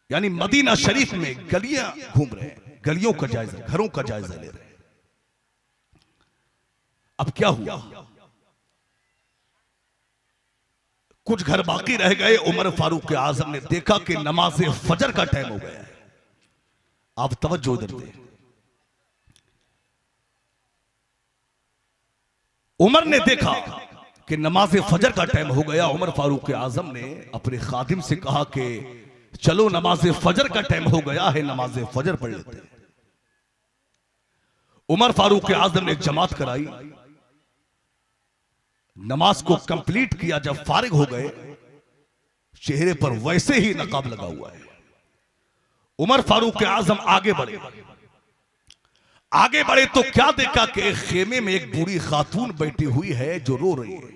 यानी मदीना शरीफ में गलियां घूम रहे हैं, गलियों का जायजा, घरों का जायजा ले रहे हैं। अब क्या हुआ, कुछ घर बाकी रह गए। उमर फारूक आजम ने देखा कि नमाज फजर का टाइम हो गया है। आप तवज्जो इधर दें। उमर ने देखा कि नमाज फजर का टाइम हो गया। उमर फारूक आजम ने अपने खादिम से कहा कि चलो नमाज फजर का टाइम हो गया है, नमाज फजर पढ़ लेते हैं। उमर फारूक आजम ने जमात कराई, नमाज को कंप्लीट किया। जब फारिग हो गए, चेहरे पर वैसे ही नकाब लगा हुआ है। उमर फारूक आजम आगे बढ़े। आगे बढ़े तो क्या देखा कि एक खेमे में एक बूढ़ी खातून बैठी हुई है जो रो रही है।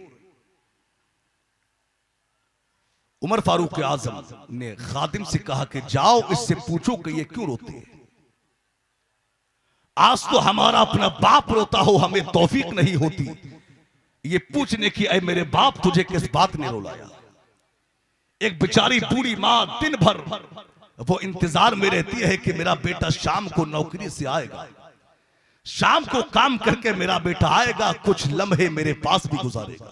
उमर फारूक आजम ने खादिम से कहा कि जाओ इससे पूछो कि ये क्यों रोती है। आज तो हमारा अपना बाप रोता हो, हमें तौफीक नहीं होती ये पूछने की, ऐ मेरे बाप तुझे किस बात ने रुलाया। एक बेचारी बूढ़ी मां दिन भर वो इंतजार में रहती है कि मेरा बेटा शाम को नौकरी से आएगा, शाम को काम करके मेरा बेटा आएगा, कुछ लम्हे मेरे पास भी गुजारेगा।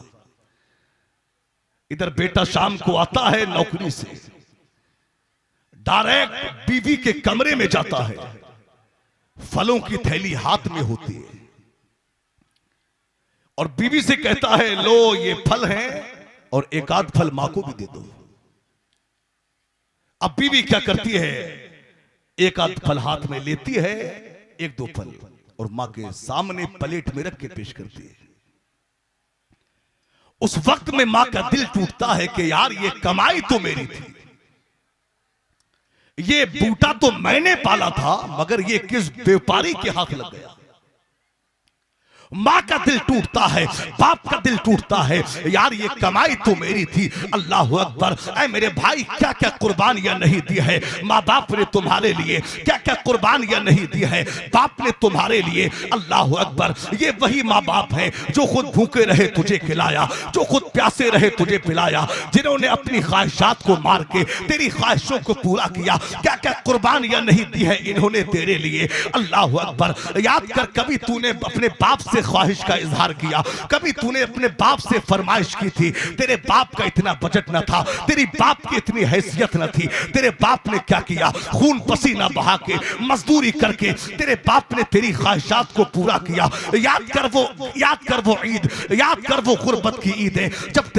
इधर बेटा शाम को आता है नौकरी से, डायरेक्ट बीवी के कमरे में जाता है, फलों की थैली हाथ में होती है और बीवी से कहता है लो ये फल हैं और एक आध फल मां को भी दे दो। अब बीवी क्या करती है, एक आध फल हाथ में लेती है, एक दो फल, और मां के सामने प्लेट में रख के पेश करती है। उस वक्त में मां का दिल टूटता है कि यार ये कमाई तो मेरी थी, ये बूटा तो मैंने पाला था, मगर ये किस व्यापारी के हाथ लग गया। मां का दिल टूटता है, बाप का दिल टूटता है, यार ये कमाई तो मेरी थी। अल्लाह अकबर। ऐ मेरे भाई, क्या क्या कुर्बानियां नहीं दी है माँ बाप ने तुम्हारे लिए, क्या क्या कुर्बानियां नहीं दी है बाप ने तुम्हारे लिए। अल्लाह अकबर। ये वही माँ बाप हैं जो खुद भूखे रहे तुझे खिलाया, जो खुद प्यासे रहे तुझे पिलाया, जिन्होंने अपनी ख्वाहिशात को मार के तेरी ख्वाहिशों को पूरा किया। क्या क्या कुर्बानियां नहीं दी है इन्होंने तेरे लिए। अल्लाह अकबर। याद कर, कभी तूने अपने बाप से ख्वाहिश का इजहार किया, कभी तूने अपने बाप से फरमाइश की थी। तेरे बाप का इतना बजट न था, तेरी बाप की इतनी हैसियत न थी। तेरे बाप ने क्या किया, खून पसीना बहा के मजदूरी करके तेरे बाप ने तेरी ख्वाहिशात को पूरा किया। याद कर वो ईद, याद कर वो गुर्बत की ईद है जब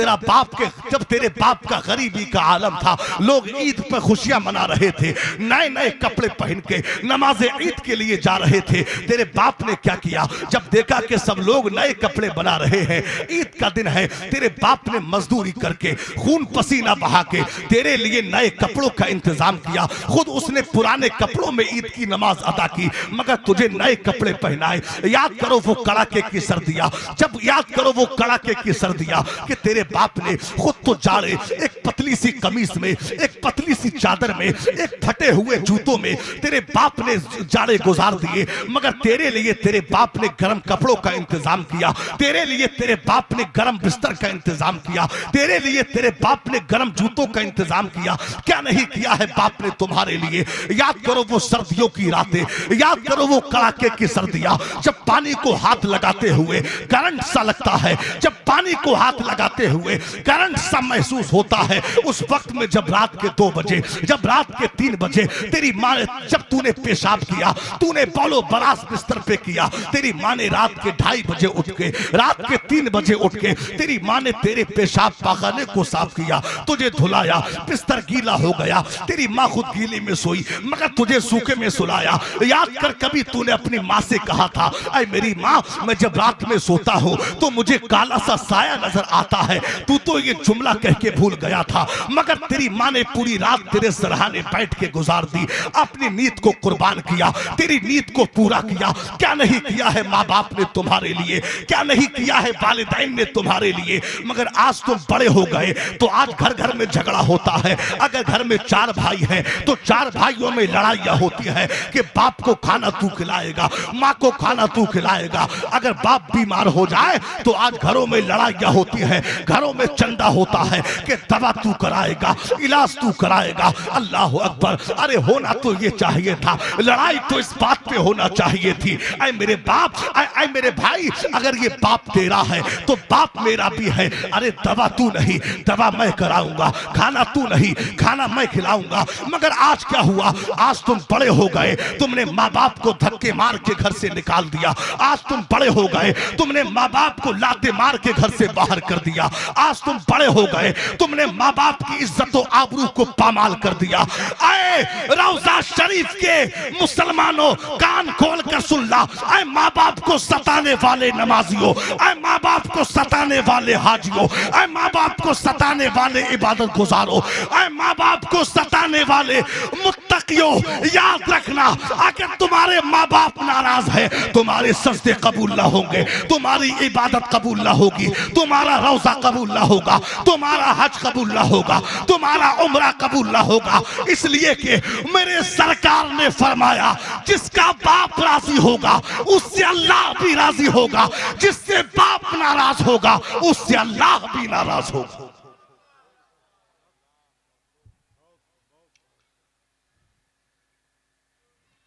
तेरे बाप का गरीबी का आलम था। लोग ईद पर खुशियां मना रहे थे, नए नए कपड़े पहन के नमाज ईद के लिए जा रहे थे। तेरे बाप ने क्या किया, जब देखा कि सब लोग नए कपड़े बना रहे हैं, ईद का दिन है, तेरे बाप ने मजदूरी करके खून पसीना बहा के तेरे लिए नए कपड़ों का इंतजाम किया। खुद उसने पुराने कपड़ों में ईद की नमाज अदा की, मगर तुझे नए कपड़े पहनाए। याद करो वो कड़ाके की सर्दियां, जब याद करो वो कड़ाके की सर्दियां कि तेरे बाप ने खुद तो जाड़े एक पतली सी कमीज में, एक पतली सी चादर में, एक फटे हुए जूतों में तेरे बाप ने जाड़े गुजार दिए, मगर तेरे लिए तेरे बाप ने गर्म कपड़ों का इंतजाम किया। तेरे लिए तेरे बाप ने गर्म बिस्तर का इंतजाम किया, तेरे लिए तेरे बाप ने गर्म जूतों का इंतजाम किया। क्या नहीं किया है बाप ने तुम्हारे लिए। याद करो वो सर्दियों की रातें, याद करो वो कड़ाके की सर्दियां, जब पानी को हाथ लगाते हुए करंट सा लगता है, जब पानी को हाथ लगाते हुए करंट सा महसूस होता है। उस वक्त में जब रात के 2 बजे, जब रात के 3 बजे तेरी माँ ने, जब तूने पेशाब किया, तूने बौलो बरास बिस्तर पे किया, तेरी माँ ने रात के 2:30 बजे उठ के, रात के 3 बजे उठ के तेरी माँ ने तेरे पेशाब पाखाने को साफ किया, तुझे धुलाया, बिस्तर गीला हो गया, तेरी माँ खुद गीले में सोई मगर तुझे सूखे में सुलाया। याद कर, कभी तूने अपनी माँ से कहा था, ऐ मेरी माँ, मैं जब रात में सोता हूँ तो मुझे काला सा साया नजर आता है। तू तो ये जुमला कह के भूल गया था, मगर तेरी माँ ने पूरी रात तेरे सराहने बैठ के गुजार दी, अपनी नींद को कुर्बान किया, तेरी नींद को पूरा किया। क्या नहीं किया है माँ बाप ने तुम्हारे लिए, क्या नहीं किया है वालिदैन ने तुम्हारे लिए। मगर आज तुम बड़े हो गए तो आज घर घर में झगड़ा होता है। अगर घर में 4 भाई हैं तो 4 भाइयों में लड़ाइयां होती है कि बाप को खाना तू खिलाएगा, माँ को खाना तू खिलाएगा। अगर बाप बीमार हो जाए तो आज घरों में लड़ाइयां होती है, घरों में चंदा होता है कि दवा तू कराएगा, इलाज तू कराएगा। अल्लाह अकबर। अरे होना तो ये चाहिए था, लड़ाई तो इस बात पे होना चाहिए थी, ऐ मेरे बाप, ऐ मेरे भाई, अगर ये बाप तेरा है तो बाप मेरा भी है। अरे दवा तू नहीं, दवा मैं कराऊंगा, खाना तू नहीं, खाना मैं खिलाऊंगा। मगर आज क्या हुआ, आज तुम बड़े हो गए, तुमने माँ बाप को धक्के मार के घर से निकाल दिया। आज तुम बड़े हो गए, तुमने माँ बाप को लाते मार के घर से बाहर कर दिया। आज तुम बड़े हो गए, तुमने माँ बाप की इज्जत और आबरू को पामाल कर दिया। ऐ रौजा शरीफ के मुसलमानों, कान खोल कर सुन ला, ऐ माँ बाप को सताने वाले नमाजियों, ऐ माँ बाप को सताने वाले हाजियों, ऐ माँ बाप को सताने वाले इबादत गुजारो, ऐ माँ बाप को सताने वाले मुत्तकियों, याद रखना, अगर तुम्हारे माँ बाप नाराज है, तुम्हारे सजदे कबूल ना होंगे, तुम्हारी इबादत कबूल ना होगी, तुम्हारा रोजा कबूल ना होगा, तुम्हारा हज कबूल ना होगा, तुम्हारा उम्रा कबूल ना होगा। इसलिए कि मेरे सरकार ने फरमाया, जिसका बाप राजी होगा उससे अल्लाह भी राजी होगा, जिससे बाप नाराज होगा उससे अल्लाह भी नाराज होगा।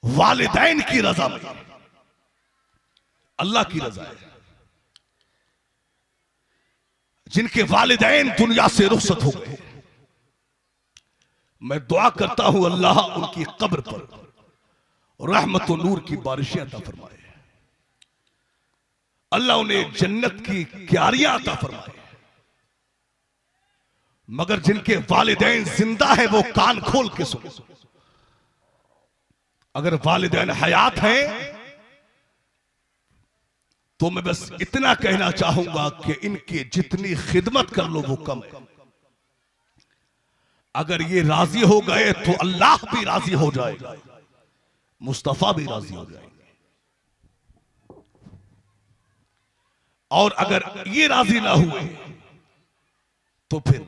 वालिदैन की रजा में अल्लाह की रजा है। जिनके वालिदैन दुनिया से रुखसत हो गए, मैं दुआ करता हूं अल्लाह उनकी कब्र पर रहमत और नूर की बारिशें अता फरमाए, अल्लाह उन्हें जन्नत की क्यारियां अता फरमाए। मगर जिनके वालिदैन जिंदा है वो कान खोल के सुनो। अगर वालिदैन हयात हैं तो मैं बस इतना कहना चाहूंगा कि इनकी जितनी खिदमत कर लो वो कम है। अगर ये राजी हो गए तो अल्लाह भी राजी हो जाएगा, मुस्तफा भी राजी हो जाएंगे। और अगर ये राजी ना हुए तो फिर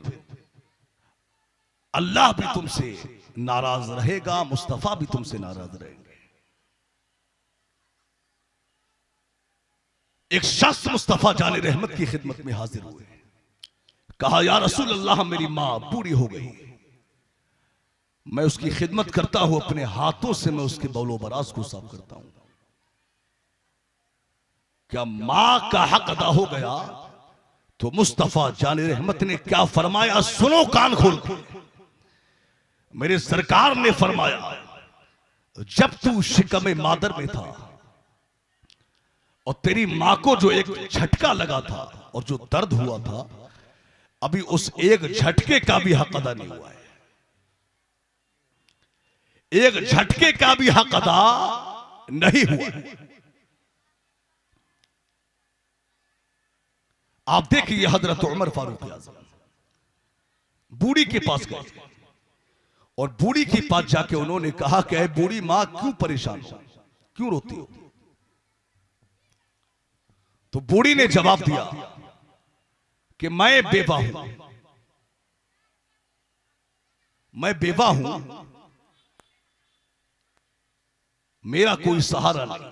अल्लाह भी तुमसे नाराज रहेगा, मुस्तफा भी तुमसे नाराज रहेंगे। एक शख्स मुस्तफा जाने रहमत की खिदमत में हाजिर हुए, कहा या रसूल अल्लाह मेरी मां बूढ़ी हो गई, मैं उसकी खिदमत करता हूं, अपने हाथों से मैं उसके बौलो बराज को साफ करता हूं, क्या मां का हक अदा हो गया? तो मुस्तफा जाने रहमत ने क्या फरमाया, सुनो कान खोल के। मेरे सरकार ने फरमाया, जब तू शिकमे मादर में था और तेरी मां को जो एक झटका लगा था और जो दर्द हुआ था, अभी उस एक झटके का भी हक अदा नहीं हुआ है। एक झटके का भी हक अदा नहीं हुआ है। आप देखिए हजरत उमर फारूक आज़म बूढ़ी के पास गए और बूढ़ी के पास जाके उन्होंने कहा कि ऐ बूढ़ी मां क्यों परेशान हो, क्यों रोती हो? तो बूढ़ी ने जवाब दिया कि मैं बेवा हूं, मैं बेवा हूं, मेरा कोई सहारा नहीं,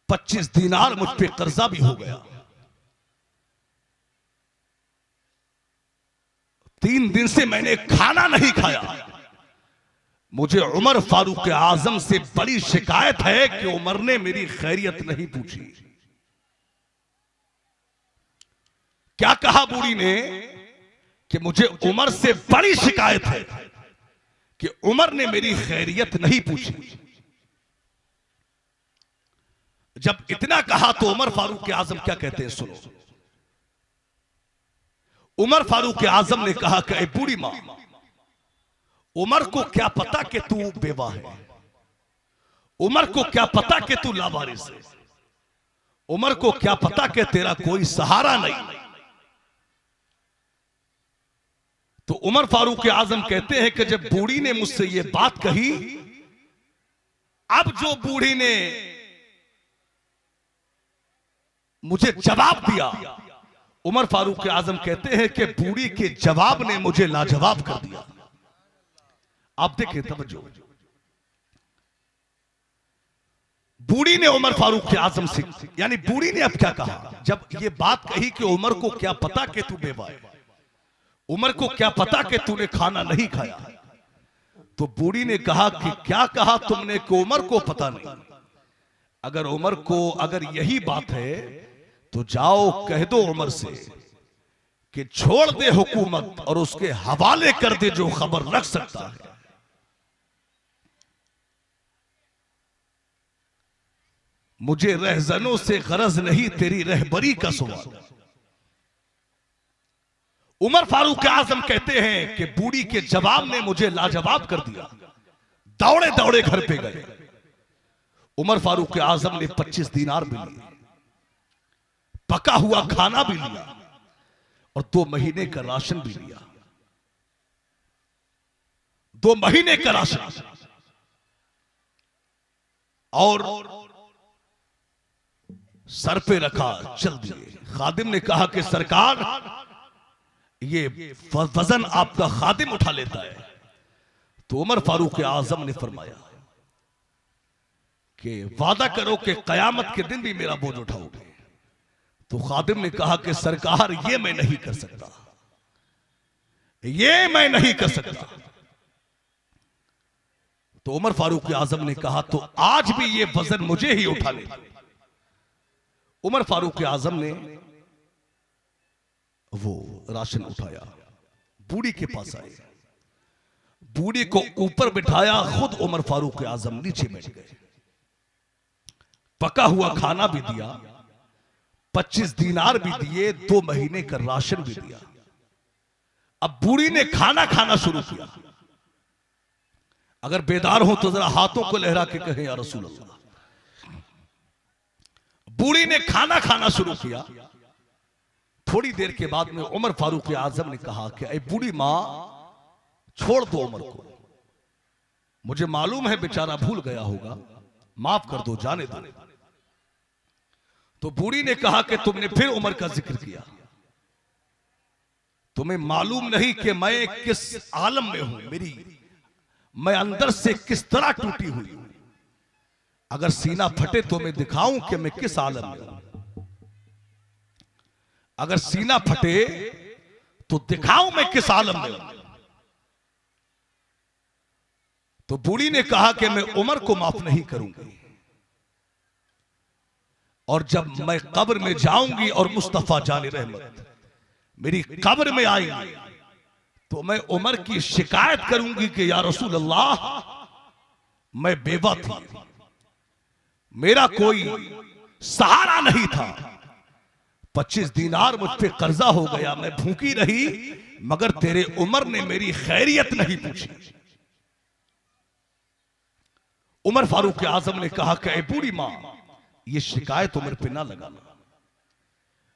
25 दीनार मुझ पे कर्जा भी हो गया, 3 दिन से मैंने खाना नहीं खाया, मुझे उमर फारूक आजम से बड़ी शिकायत है कि उमर ने मेरी खैरियत नहीं पूछी। क्या कहा बूढ़ी ने कि मुझे उमर से बड़ी शिकायत है कि उमर ने मेरी खैरियत नहीं पूछी। जब इतना कहा तो उमर फारूक आजम क्या कहते हैं, सुनो। उमर फारूक आजम ने कहा कि ऐ बूढ़ी मां, उमर को क्या पता कि तू बेवा है, उमर को क्या पता कि तू लावारिस है, उमर को क्या पता कि तेरा कोई सहारा नहीं। तो उमर फारूक आजम कहते हैं कि जब बूढ़ी ने मुझसे यह बात कही, अब जो बूढ़ी ने मुझे जवाब दिया, उमर फारूक आजम कहते हैं कि बूढ़ी के जवाब ने मुझे लाजवाब कर दिया। आप देखें तवज्जो, बूढ़ी ने उमर फारूक आजम से, यानी बूढ़ी ने अब क्या कहा, जब ये बात कही कि उमर को क्या पता कि तू बेवा है, उमर को क्या पता कि तूने खाना नहीं खाया, तो बूढ़ी ने कहा कि क्या कहा तुमने कि उमर को पता नहीं? अगर उमर को, अगर यही बात है तो जाओ कह दो उमर से कि छोड़ दे हुकूमत और उसके हवाले कर दे जो खबर रख सकता है। मुझे रहजनों से गरज नहीं, तेरी रहबरी का सवाल। उमर फारूक आजम कहते हैं कि बूढ़ी के जवाब ने मुझे लाजवाब कर दिया। दौड़े दौड़े घर पे गए, उमर फारूक आजम ने 25 दीनार भी लिए, पका हुआ खाना भी लिया और 2 महीने का राशन भी लिया, 2 महीने का राशन, और सर पे रखा, चल दिए। खादिम ने कहा कि सरकार, ये वजन आपका खादिम उठा लेता है। तो उमर फारूक आजम ने फरमाया कि वादा करो कि कयामत के दिन भी मेरा बोझ उठाओगे। तो खादिम ने कहा कि सरकार, ये मैं नहीं कर सकता, ये मैं नहीं कर सकता। तो उमर फारूक आजम ने कहा तो आज भी ये वजन मुझे ही उठाने दो। उमर फारूक आजम ने वो राशन उठाया, बूढ़ी के पास आए, बूढ़ी को ऊपर बिठाया, खुद उमर फारूक आजम नीचे बैठ गए। पका हुआ खाना भी दिया, 25 दीनार भी दिए, 2 महीने का राशन भी दिया। अब बूढ़ी ने खाना खाना शुरू किया। अगर बेदार हो तो जरा हाथों को लहरा के कहें या रसूल अल्लाह। बूढ़ी ने खाना खाना शुरू किया। थोड़ी देर के बाद में उमर फारूक आजम ने कहा कि ऐ बूढ़ी मां, छोड़ दो उमर को, मुझे मालूम है बेचारा भूल गया होगा, माफ कर दो, जाने दो। तो बूढ़ी ने कहा कि तुमने फिर उमर का जिक्र किया, तुम्हें मालूम नहीं कि मैं किस आलम में हूं, मैं अंदर से किस तरह टूटी हुई हूं। अगर सीना फटे तो मैं दिखाऊं कि मैं किस आलम में हूं। अगर सीना फटे तो दिखाऊं मैं किस आलम में हूं। तो बूढ़ी ने कहा कि मैं उमर को माफ नहीं करूंगी, और जब मैं कब्र में जाऊंगी और मुस्तफा जाने रहमत मेरी कब्र में आएंगी तो मैं उमर की शिकायत करूंगी कि या रसूल अल्लाह, मैं बेवा थी, मेरा कोई सहारा नहीं था, 25 दीनार मुझ पे कर्जा हो गया, मैं भूखी रही, मगर तेरे उमर ने मेरी खैरियत नहीं पूछी। उमर फारूक आजम ने कहा कि ऐ बूढ़ी मां, ये शिकायत उमर पे ना लगाना,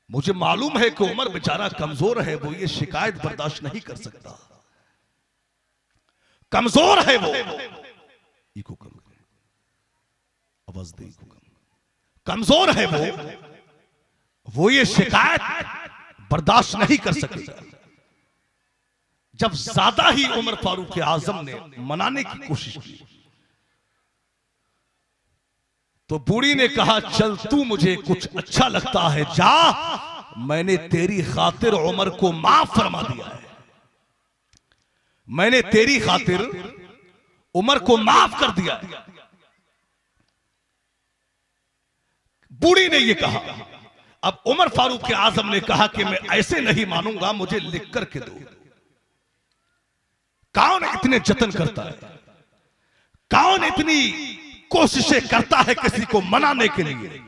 मुझे मालूम है कि उमर बेचारा कमजोर है, वो ये शिकायत बर्दाश्त नहीं कर सकता, कमजोर है वो। इको कम, आवाज दे, कमजोर है वो ये शिकायत बर्दाश्त नहीं कर सकेगा। जब ज्यादा ही उमर फारूक आजम ने मनाने की कोशिश की तो बूढ़ी ने कहा चल तू मुझे कुछ अच्छा लगता है जा, मैंने तेरी खातिर उमर को माफ फरमा दिया है, मैंने तेरी खातिर उमर को माफ कर दिया है। बूढ़ी ने यह कहा। अब उमर फारूक आजम ने कहा कि मैं ऐसे नहीं मानूंगा, मुझे लिख करके दो। कौन इतने जतन करता है, कौन इतनी कोशिशें करता है किसी को मनाने के लिए,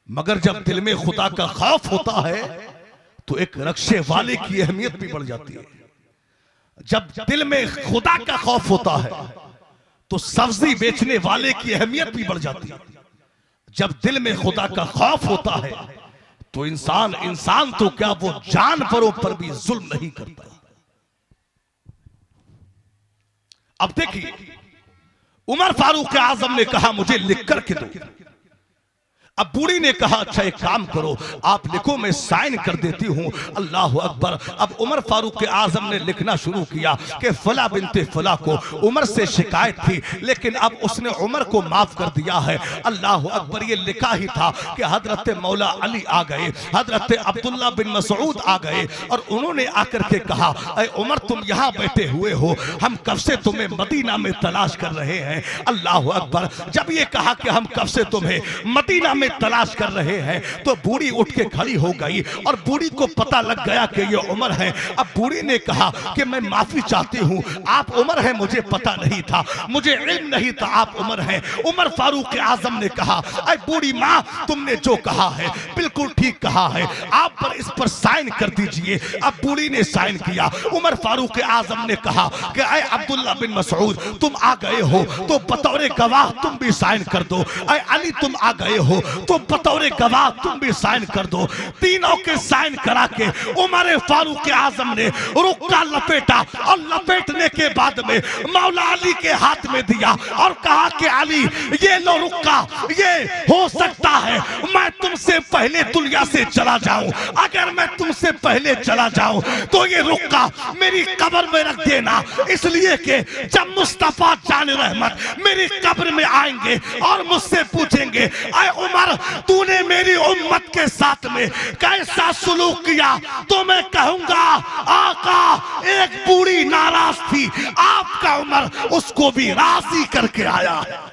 मगर जब दिल में खुदा का खौफ होता है तो एक रक्षे वाले की अहमियत भी बढ़ जाती है। जब दिल में खुदा का खौफ होता है तो सब्जी बेचने वाले की अहमियत भी बढ़ जाती है। जब दिल में खुदा का खौफ होता है तो इंसान तो क्या, वो जानवरों पर भी जुल्म नहीं करता। अब देखिए, उमर फारूक आजम ने कहा मुझे लिख करके दो। अब बूढ़ी ने कहा अच्छा एक काम करो, आप लिखो, मैं साइन कर देती हूं। अल्लाह अकबर। अब उमर फारूक आजम ने लिखना शुरू किया कि फला बिनते फला को उमर से शिकायत थी, लेकिन अब उसने उमर को माफ कर दिया है। अल्लाह अकबर। ये लिखा ही था कि हजरत मौला अली आ गए, हजरत अब्दुल्ला बिन मसऊद आ गए, और उन्होंने आकर के कहा अरे उमर तुम यहां बैठे हुए हो, हम कब से तुम्हें मदीना में तलाश कर रहे हैं। अल्लाह अकबर। जब ये कहा कि हम कब से तुम्हें मदीना में तलाश कर रहे हैं तो बूढ़ी उठ के खड़ी हो गई, और बूढ़ी को पता लग गया कि ये उमर है। अब बूढ़ी ने कहा कि मैं माफी चाहती हूं, आप उमर हैं, मुझे पता नहीं था, मुझे इल्म नहीं था आप उमर हैं। उमर फारूक आजम ने कहा अरे बूढ़ी मां, तुमने जो कहा है बिल्कुल ठीक कहा है, आप पर इस पर साइन कर दीजिए। अब बूढ़ी ने साइन किया। उमर फारूक आजम ने कहा कि अरे अब्दुल्ला बिन मसऊद तुम आ गए हो तो बतौर गवाह तुम भी साइन कर दो। अरे अली तुम आ गए हो तो बतौर गवाह तुम भी साइन कर दो। तीनों के साइन करा के उमर फारूक आजम ने रुक्का लपेटा, और लपेटने के बाद में मौला अली के हाथ में दिया और कहा कि अली ये लो रुक्का, ये हो सकता है मैं तुमसे पहले दुनिया से चला जाऊं, अगर मैं तुमसे पहले चला जाऊं तो ये रुक्का मेरी कब्र में रख देना, इसलिए कि जब मुस्तफा जान रहमत मेरी कब्र में आएंगे और मुझसे पूछेंगे अय उमर उमर तूने मेरी उम्मत के साथ में कैसा सुलूक किया, तो मैं कहूंगा आका एक बूढ़ी नाराज थी, आपका उमर उसको भी राजी करके आया है।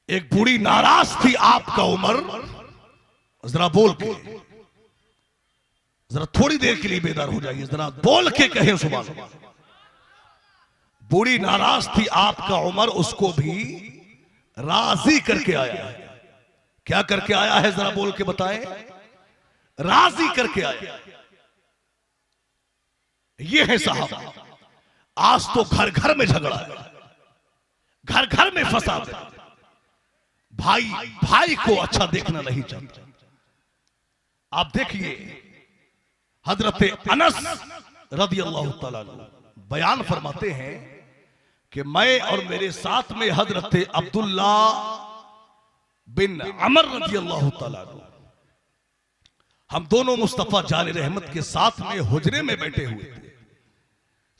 एक बूढ़ी नाराज थी, आपका उमर, जरा बोल के, जरा थोड़ी देर के लिए बेदार हो जाइए, जरा बोल के कहें सुभान अल्लाह। बूढ़ी नाराज थी, आपका उमर उसको भी राजी करके आया है। क्या करके आया है, जरा बोल के बताएं। राजी करके आया। ये है साहब, आज तो घर घर में झगड़ा है, घर घर में फसाद है, भाई भाई को अच्छा देखना नहीं चाहता। आप देखिए हजरत अनस रज़ी अल्लाह तआला अन्हु बयान फरमाते हैं कि मैं और मेरे साथ में हजरत अब्दुल्ला बिन अमर रज़ी अल्लाह तआला अन्हु, हम दोनों मुस्तफा जान रहमत के साथ में हुजरे में बैठे हुए थे।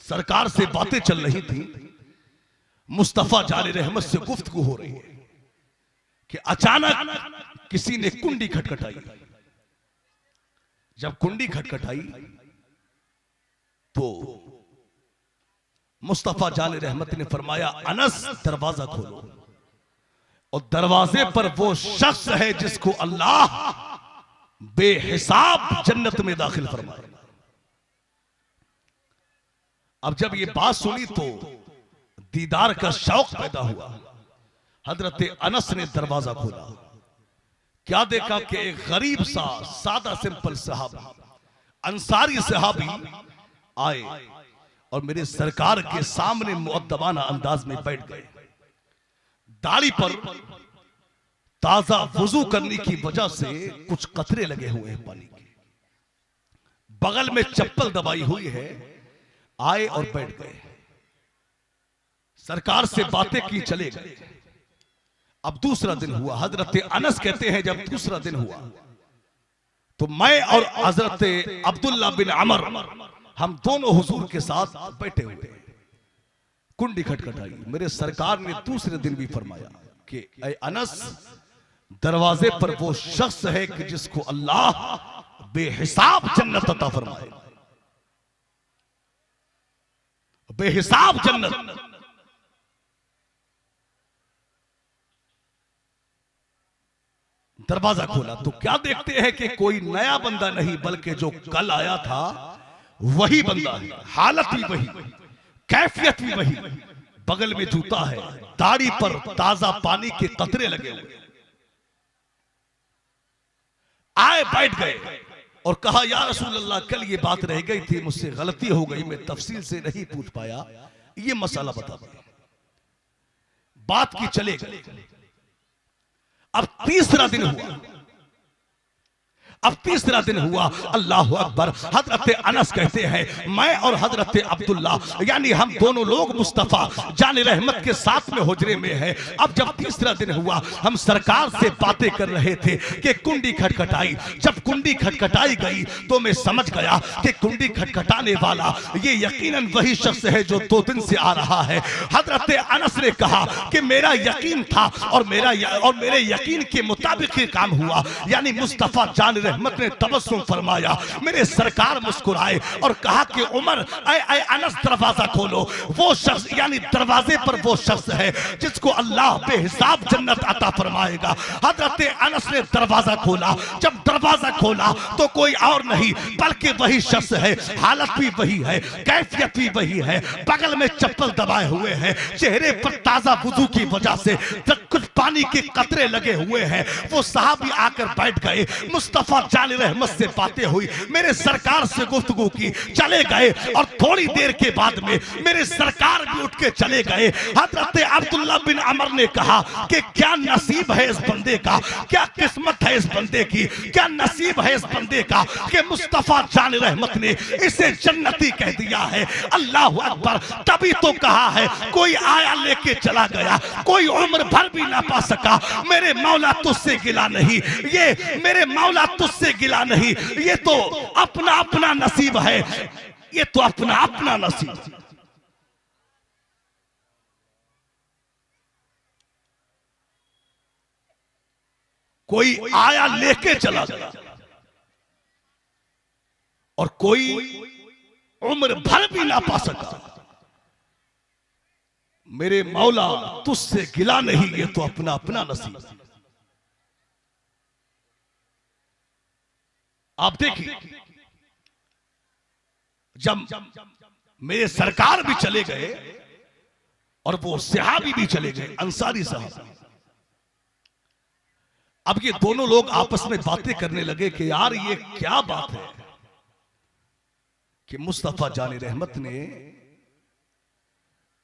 सरकार से बातें चल रही थी, मुस्तफा जान रहमत से गुफ्तगू हो रही है कि अचानक किसी ने कुंडी खटखटाई। जब कुंडी खटखटाई तो मुस्तफा जान रहमत ने फरमाया, अनस दरवाजा खोलो। और दरवाजे पर वो शख्स है जिसको अल्लाह बेहिसाब जन्नत में दाखिल फरमाए। अब जब ये बात सुनी तो दीदार का शौक पैदा हुआ। हजरत अनस ने दरवाजा खोला, क्या देखा कि एक गरीब सा सादा सिंपल सहाबी, अंसारी सहाबी आए और मेरे सरकार के सामने मुअद्दबाना अंदाज में बैठ गए। दाढ़ी पर ताजा वुजू करने की वजह से कुछ कतरे लगे हुए हैं पानी के, बगल में चप्पल दबाई हुई है। आए और बैठ गए, सरकार से बातें की, चले गए। अब दूसरा दिन हुआ। हजरत अनस कहते हैं जब दूसरा दिन हुआ तो मैं और हजरत अब्दुल्ला बिन अमर हम दोनों हुजूर के साथ बैठे हुए। कुंडी खटखटाई। मेरे सरकार ने दूसरे दिन भी फरमाया कि ऐ अनस, दरवाजे पर वो शख्स है कि जिसको अल्लाह बेहिसाब जन्नत अता फरमाए, बेहिसाब जन्नत। दरवाजा खोला तो क्या देखते हैं कि कोई नया बंदा नहीं बल्कि जो कल आया था वही बंदा है। हालत भी वही, कैफियत भी वही, बगल में जूता है, दाढ़ी पर ताजा पानी के कतरे लगे हुए। आए, बैठ गए और कहा, या रसूल अल्लाह, कल ये बात रह गई थी, मुझसे गलती हो गई, मैं तफसील से नहीं पूछ पाया, ये मसाला बता दो। बात की चले गए। अब तीसरा दिन हुआ। अब तीसरा दिन हुआ। अल्लाह अकबर। हजरत अनस कहते हैं मैं और हजरत अब्दुल्ला यानी हम दोनों लोग मुस्तफा जान रहमत के साथ में हुजरे में हैं। अब जब तीसरा दिन हुआ हम सरकार से बातें कर रहे थे कि कुंडी खटखटाई। जब कुंडी खटखटाई गई तो मैं समझ गया कि कुंडी खटखटाने वाला ये यकीनन वही शख्स है जो 2 दिन से आ रहा है। हजरत अनस ने कहा कि मेरा यकीन था और मेरे यकीन के मुताबिक ही काम हुआ। यानी मुस्तफा जान रहमत ने तबस्सुम फरमाया। मेरे सरकार मुस्कुराए और कहा कि उमर, ऐ अनस, दरवाजा खोलो। वो शख्स यानी दरवाजे पर वो शख्स है जिसको अल्लाह बेहिसाब जन्नत अता फरमाएगा। हजरत अनस ने दरवाजा खोला। जब दरवाजा खोला तो कोई और नहीं बल्कि वही शख्स है। हालत भी वही है, कैफियत भी वही है, बगल में चप्पल दबाए हुए हैं, चेहरे पर ताजा वुजू की वजह से कुछ पानी के कतरे लगे हुए हैं। वो साहबी आकर बैठ गए। मुस्तफा मुस्तफा जान रहमत से बातें हुई, मेरे सरकार से गुफ्तगू की, चले गए। और थोड़ी देर के बाद में मेरे सरकार भी उठ के चले गए। हजरत अब्दुल्ला बिन अमर ने कहा कि क्या नसीब है इस बंदे का, क्या किस्मत है इस बंदे की, क्या नसीब है इस बंदे का कि मुस्तफा जान रहमत ने इसे जन्नती कह दिया है। अल्लाह अकबर। तभी तो कहा है कोई आया लेके चला गया, कोई उम्र भर भी ना पा सका। मेरे मौला तुझसे गिला नहीं, ये मेरे मौला तुझसे गिला नहीं, ये तो अपना अपना नसीब है, ये तो अपना अपना नसीब। कोई आया लेके चला गया और कोई उम्र भर भी ना पा सका। मेरे मौला तुझसे गिला नहीं, ये तो अपना अपना नसीब। आप देखिए, जब मेरे सरकार भी चले गए और वो सहाबी भी चले गए, अंसारी साहब, अब ये दोनों लोग आपस में बातें करने लगे कि यार ये क्या बात है कि मुस्तफा जाने रहमत ने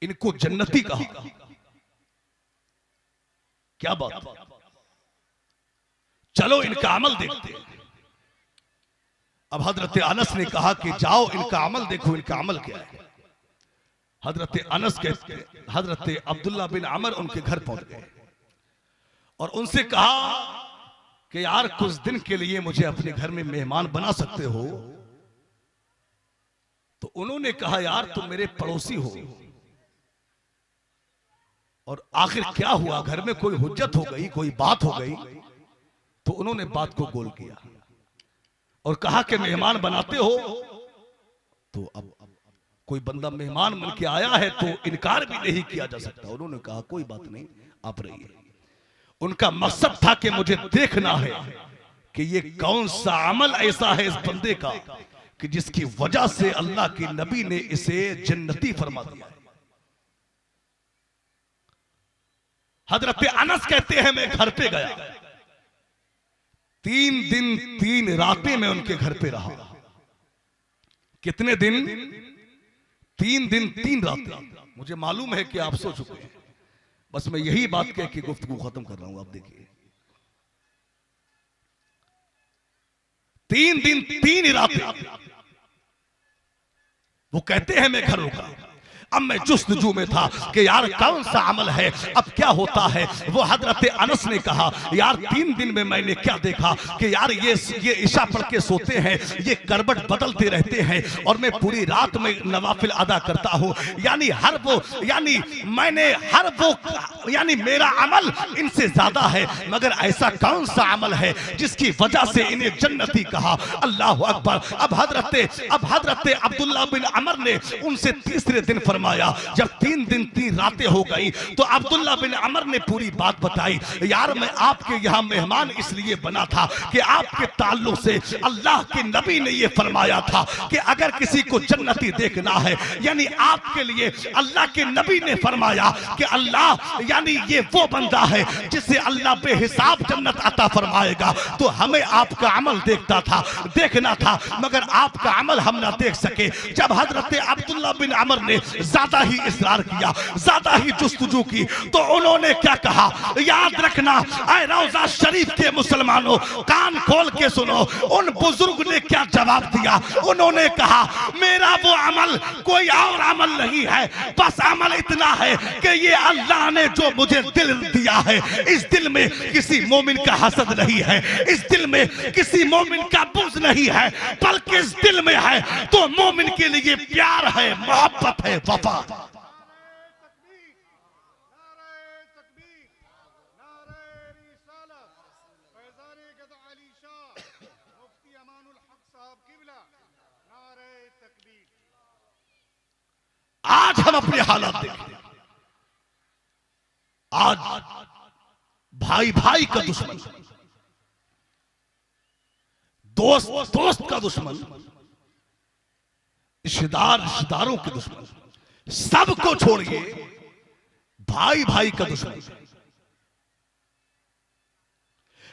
इनको जन्नती कहा। क्या बात, चलो इनका अमल देखते हैं। अब हजरत अनस ने कहा कि जाओ इनका अमल देखो, इनका अमल क्या है। हजरत अनस कहते, हजरत अब्दुल्ला बिन अमर उनके घर पहुंच गए और उनसे कहा कि यार कुछ दिन के लिए मुझे अपने घर में मेहमान बना सकते हो। तो उन्होंने कहा यार तुम मेरे पड़ोसी हो और आखिर क्या हुआ, घर में कोई हुज्जत हो गई, कोई बात हो गई। तो उन्होंने बात को गोल किया और कहा कि मेहमान बनाते हो तो अब कोई बंदा मेहमान बन के आया है तो इनकार भी नहीं किया जा सकता। उन्होंने कहा कोई बात नहीं, आप रहिए। उनका मकसद था कि मुझे देखना है कि ये कौन सा अमल ऐसा है इस बंदे का कि जिसकी वजह से अल्लाह के नबी ने इसे जन्नती फरमा दिया। हजरत अनस कहते हैं मैं घर पे गया, 3 दिन 3 रातें मैं उनके घर पे रहा। कितने दिन? 3 दिन 3 रातें। मुझे मालूम है कि आप सो चुके हैं, बस मैं यही बात कह के गुफ्तगू खत्म कर रहा हूं। आप देखिए 3 दिन 3 रातें वो कहते हैं मैं घर रुका। अब मैं जुस्तजू में था कि यार कौन सा अमल है, अब क्या होता है। वो हजरत अनस ने कहा यार 3 दिन में मैंने क्या देखा कि यार ये ईशा पढ़ के सोते हैं, ये करवट बदलते रहते हैं और मैं पूरी रात में नवाफिल अदा करता हूँ। यानी यानी मेरा अमल इनसे ज्यादा है, मगर ऐसा कौन सा अमल है जिसकी वजह से इन्हें जन्नती कहा। अल्लाह अकबर। अब हजरत अब्दुल्ला बिन अमर ने उनसे तीसरे दिन फरमाया, जब 3 दिन 3 रातें हो गई तो अब्दुल्ला बिन अमर ने पूरी बात बताई। यार मैं आपके यहाँ मेहमान इसलिए बना था कि आपके ताल्लुक से अल्लाह के नबी ने यह फरमाया था कि अगर किसी को जन्नती देखना है, यानी आपके लिए अल्लाह के नबी ने फरमाया कि अल्लाह यानी ये वो बंदा है जिसे अल्लाह बेहिसाब जन्नत अता फरमाएगा। तो हमें आपका अमल देखना था, मगर आपका अमल हम ना देख सके। जब हजरत अब्दुल्ला बिन अमर ने ज्यादा ही इसरार किया, ज्यादा ही जुस्तजू की, तो उन्होंने क्या कहा याद रखना। ऐ रोजा शरीफ के मुसलमानों कान खोल के सुनो, उन बुजुर्ग ने क्या जवाब दिया। उन्होंने कहा मेरा वो अमल कोई और अमल नहीं है, बस अमल इतना है कि ये अल्लाह ने जो मुझे दिल दिया है, इस दिल में किसी मोमिन का हसद नहीं है, इस दिल में किसी मोमिन का बुग़्ज़ नहीं है, बल्कि इस दिल में है तो मोमिन के लिए प्यार है, मोहब्बत है, वफा। आज हम अपने हालात देखें। आज भाई भाई का दुश्मन, दोस्त दोस्त का दुश्मन, रिश्तेदार रिश्तेदारों के दुश्मन, सबको छोड़िए भाई भाई का दुश्मन।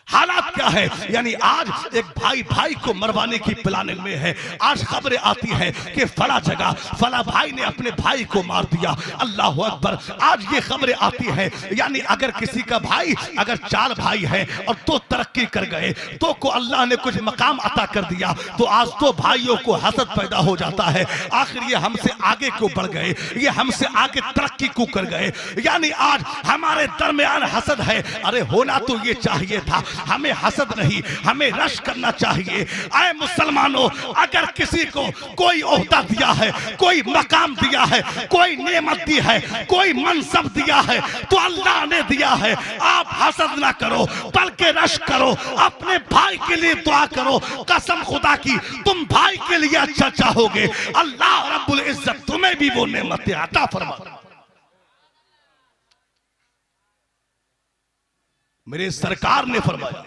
हालात क्या है, यानी आज एक भाई भाई को मरवाने की प्लानिंग में है। आज खबरें आती हैं कि फला जगह फला भाई ने अपने भाई को मार दिया। अल्लाह अकबर। आज ये खबरें आती हैं, यानी अगर किसी का भाई, अगर 4 भाई हैं और 2 तरक्की कर गए, 2 को अल्लाह ने कुछ मकाम अता कर दिया, तो आज 2 भाइयों को हसद पैदा हो जाता है। आखिर ये हमसे आगे क्यों बढ़ गए, ये हमसे आगे तरक्की क्यों कर गए, यानी आज हमारे दरमियान हसद है। अरे होना तो ये चाहिए था, हमें हसद नहीं, हमें रश करना चाहिए। आए मुसलमानों, अगर किसी को कोई ओहदा दिया है, कोई मकाम दिया है, कोई नेमत दी है, कोई मनसब दिया है, तो अल्लाह ने दिया है। आप हसद ना करो बल्कि रश करो, अपने भाई के लिए दुआ करो। कसम खुदा की, तुम भाई के लिए अच्छा चाहोगे, अल्लाह रब्बुल इज्जत तुम्हें भी वो नेमतें अता फरमा। मेरे सरकार ने फरमाया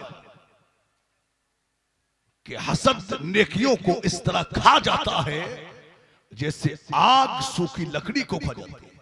कि हसद नेकियों को इस तरह खा जाता है जैसे आग सूखी लकड़ी को खा जाती है।